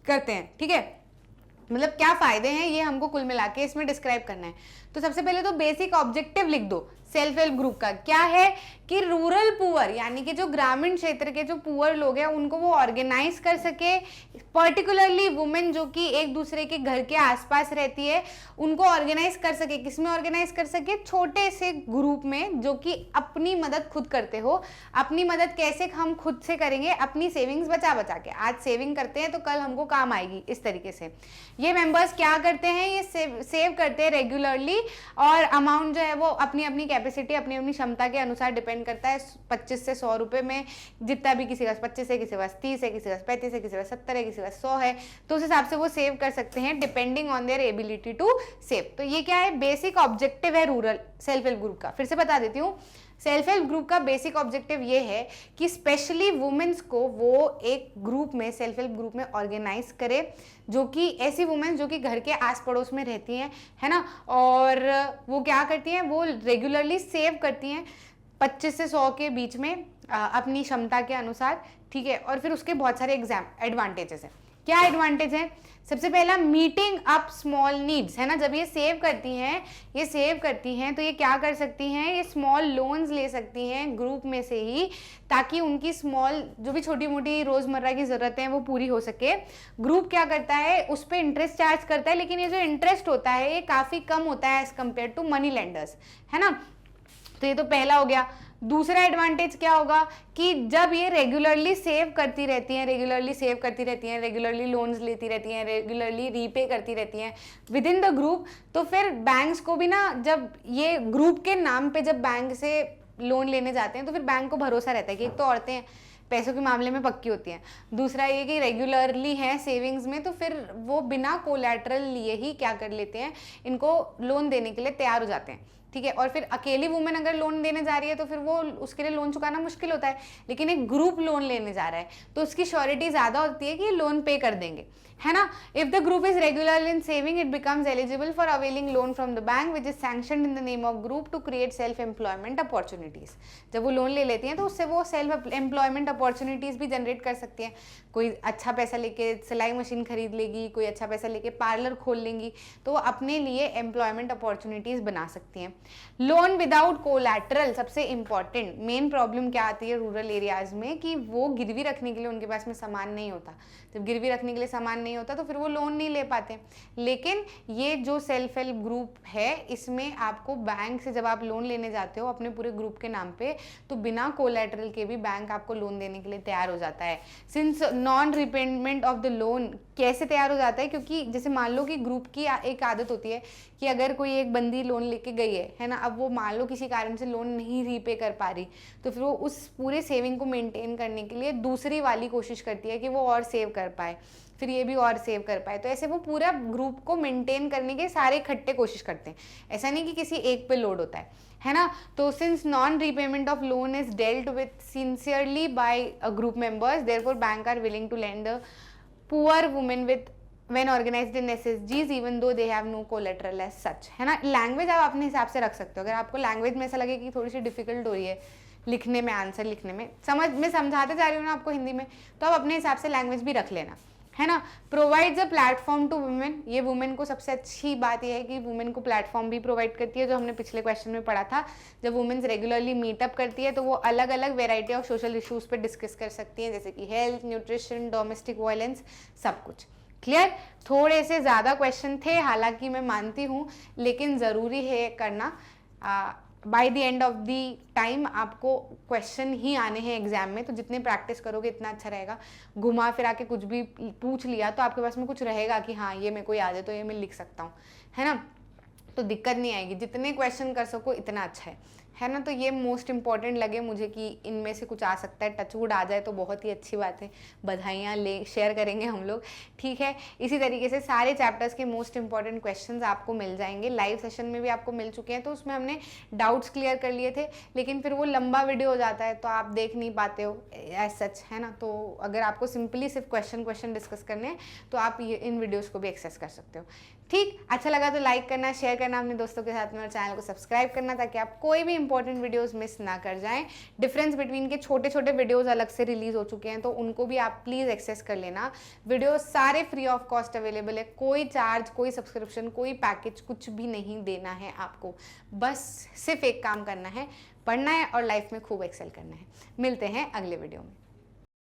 करते हैं। ठीक है, मतलब क्या फायदे हैं ये हमको कुल मिला के इसमें डिस्क्राइब करना है। तो सबसे पहले तो बेसिक ऑब्जेक्टिव लिख दो सेल्फ हेल्प ग्रुप का। क्या है कि रूरल पुअर यानी कि जो ग्रामीण क्षेत्र के जो पुअर लोग हैं उनको वो ऑर्गेनाइज कर सके, पर्टिकुलरली वुमेन जो कि एक दूसरे के घर के आसपास रहती है उनको ऑर्गेनाइज कर सके। किसमें ऑर्गेनाइज कर सके, छोटे से ग्रुप में जो कि अपनी मदद खुद करते हो। अपनी मदद कैसे हम खुद से करेंगे, अपनी सेविंग्स बचा बचा के। आज सेविंग करते हैं तो कल हमको काम आएगी, इस तरीके से ये मेंबर्स क्या करते हैं, ये सेव करते हैं रेगुलरली, और अमाउंट जो है वो अपनी अपनी कैपेसिटी अपनी अपनी क्षमता के अनुसार डिपेंड करता है। 25 से 100 रुपए में जितना भी, किसी का 25 है, किसी के पास 30 है, किसी के पास 35 है, किसी के पास 70 है, किसी के पास 100 है, तो उस हिसाब से वो सेव कर सकते हैं depending on their ability to save. तो ये क्या है, बेसिक ऑब्जेक्टिव है रूरल सेल्फ हेल्प ग्रुप का। फिर से बता देती हूँ, सेल्फ हेल्प ग्रुप का बेसिक ऑब्जेक्टिव ये है कि स्पेशली वुमेन्स को वो एक ग्रुप में, सेल्फ हेल्प ग्रुप में ऑर्गेनाइज करे, जो कि ऐसी वुमेन्स जो कि घर के आस पड़ोस में रहती हैं, है ना, और वो क्या करती हैं, वो रेगुलरली सेव करती हैं 25 से 100 के बीच में अपनी क्षमता के अनुसार। ठीक है। और फिर उसके बहुत सारे एडवांटेजेस हैं। क्या एडवांटेज है? सबसे पहला, मीटिंग अप स्मॉल नीड्स, है ना। जब ये सेव करती हैं तो ये क्या कर सकती हैं, ये स्मॉल लोन्स ले सकती हैं ग्रुप में से ही, ताकि उनकी स्मॉल जो भी छोटी मोटी रोजमर्रा की जरूरतें हैं वो पूरी हो सके। ग्रुप क्या करता है, उस पर इंटरेस्ट चार्ज करता है, लेकिन ये जो इंटरेस्ट होता है ये काफी कम होता है as compare to money lenders, है ना। तो ये तो पहला हो गया। दूसरा एडवांटेज क्या होगा कि जब ये रेगुलरली सेव करती रहती हैं, रेगुलरली लोन्स लेती रहती हैं, रेगुलरली रीपे करती रहती हैं विद इन द ग्रुप, तो फिर बैंक्स को भी ना, जब ये ग्रुप के नाम पे जब बैंक से लोन लेने जाते हैं तो फिर बैंक को भरोसा रहता है कि एक तो औरतें पैसों के मामले में पक्की होती हैं, दूसरा ये कि रेगुलरली हैं सेविंग्स में, तो फिर वो बिना कोलैटरल लिए ही क्या कर लेते हैं, इनको लोन देने के लिए तैयार हो जाते हैं, ठीक है। और फिर अकेली वुमेन अगर लोन देने जा रही है तो फिर वो उसके लिए लोन चुकाना मुश्किल होता है, लेकिन एक ग्रुप लोन लेने जा रहा है तो उसकी श्योरिटी ज़्यादा होती है कि लोन पे कर देंगे, है ना। If the group is regular in saving, it becomes eligible for availing loan from the bank which is sanctioned in the name of group to create self employment opportunities. जब वो लोन ले लेती हैं तो उससे वो सेल्फ एम्प्लॉयमेंट अपॉर्चुनिटीज भी generate कर सकती हैं। कोई अच्छा पैसा लेके सिलाई मशीन खरीद लेगी, कोई अच्छा पैसा लेके पार्लर खोल लेंगी, तो वो अपने लिए एम्प्लॉयमेंट अपॉर्चुनिटीज बना सकती हैं। लोन विदाउट कोलैटरल, सबसे इंपॉर्टेंट मेन प्रॉब्लम क्या आती है रूरल एरियाज में, कि वो गिरवी रखने के लिए उनके पास में सामान नहीं होता। जब गिरवी रखने के लिए सामान नहीं होता तो फिर वो लोन नहीं ले पाते। लेकिन ये जो सेल्फ हेल्प ग्रुप है, इसमें आपको बैंक से जब आप लोन लेने जाते हो अपने पूरे ग्रुप के नाम पे, तो बिना कोलैटरल के भी बैंक आपको लोन देने के लिए तैयार हो जाता है। Since non repayment of the loan कैसे तैयार हो जाता है, क्योंकि जैसे मान लो कि ग्रुप की एक आदत होती है कि अगर कोई एक बंदी लोन लेके गई है ना, अब वो मान लो किसी कारण से लोन नहीं रीपे कर पा रही, तो फिर वो उस पूरे सेविंग को मेंटेन करने के लिए दूसरी वाली कोशिश करती है कि वो और सेव कर पाए, फिर ये भी और सेव कर पाए। तो ऐसे वो पूरा ग्रुप को मेंटेन करने के सारे इकट्ठे कोशिश करते हैं, ऐसा नहीं कि किसी एक पे लोड होता है ना। तो since non repayment of loan is dealt with sincerely by group members, therefore bank are willing to lend the poor women with when organized in SSGs even though they have no collateral as such, है ना। Language आप अपने हिसाब से रख सकते हो। अगर आपको लैंग्वेज में ऐसा लगे कि थोड़ी सी डिफिकल्ट हो रही है लिखने में, आंसर लिखने में, मैं समझाते जा रही हूँ ना आपको हिंदी में, तो आप अपने हिसाब से लैंग्वेज भी रख लेना, है ना। Provides a platform to women, ये वुमेन को सबसे अच्छी बात यह है कि वुमेन को प्लेटफॉर्म भी प्रोवाइड करती है, जो हमने पिछले क्वेश्चन में पढ़ा था। जब वुमेन्स रेगुलरली मीटअप करती है तो वो अलग अलग वेराइटी ऑफ सोशल इशूज़ पर डिस्कस कर सकती हैं, जैसे कि हेल्थ, न्यूट्रिशन, डोमेस्टिक वायलेंस, सब कुछ। क्लियर? थोड़े से ज़्यादा क्वेश्चन थे, हालांकि मैं मानती हूँ, लेकिन ज़रूरी है करना। By the end of the time आपको क्वेश्चन ही आने हैं एग्जाम में, तो जितने प्रैक्टिस करोगे इतना अच्छा रहेगा। घुमा फिरा के कुछ भी पूछ लिया तो आपके पास में कुछ रहेगा कि हाँ ये मेरे को याद है तो ये मैं लिख सकता हूँ, है ना। तो दिक्कत नहीं आएगी, जितने क्वेश्चन कर सको इतना अच्छा है ना। तो ये मोस्ट इंपॉर्टेंट लगे मुझे कि इनमें से कुछ आ सकता है, टचवुड आ जाए तो बहुत ही अच्छी बात है, बधाइयाँ शेयर करेंगे हम लोग, ठीक है। इसी तरीके से सारे चैप्टर्स के मोस्ट इंपॉर्टेंट क्वेश्चंस आपको मिल जाएंगे। लाइव सेशन में भी आपको मिल चुके हैं, तो उसमें हमने डाउट्स क्लियर कर लिए थे, लेकिन फिर वो लंबा वीडियो हो जाता है तो आप देख नहीं पाते हो एज सच, है ना। तो अगर आपको सिंपली सिर्फ क्वेश्चन डिस्कस करने हैं तो आप इन वीडियोज़ को भी एक्सेस कर सकते हो, ठीक। अच्छा लगा तो लाइक करना, शेयर करना अपने दोस्तों के साथ में, और चैनल को सब्सक्राइब करना ताकि आप कोई भी इंपॉर्टेंट वीडियोस मिस ना कर जाएं। डिफरेंस बिटवीन के छोटे छोटे वीडियोस अलग से रिलीज हो चुके हैं, तो उनको भी आप प्लीज़ एक्सेस कर लेना। वीडियोस सारे फ्री ऑफ कॉस्ट अवेलेबल है, कोई चार्ज, कोई सब्सक्रिप्शन, कोई पैकेज, कुछ भी नहीं देना है आपको। बस सिर्फ एक काम करना है, पढ़ना है और लाइफ में खूब एक्सेल करना है। मिलते हैं अगले वीडियो में।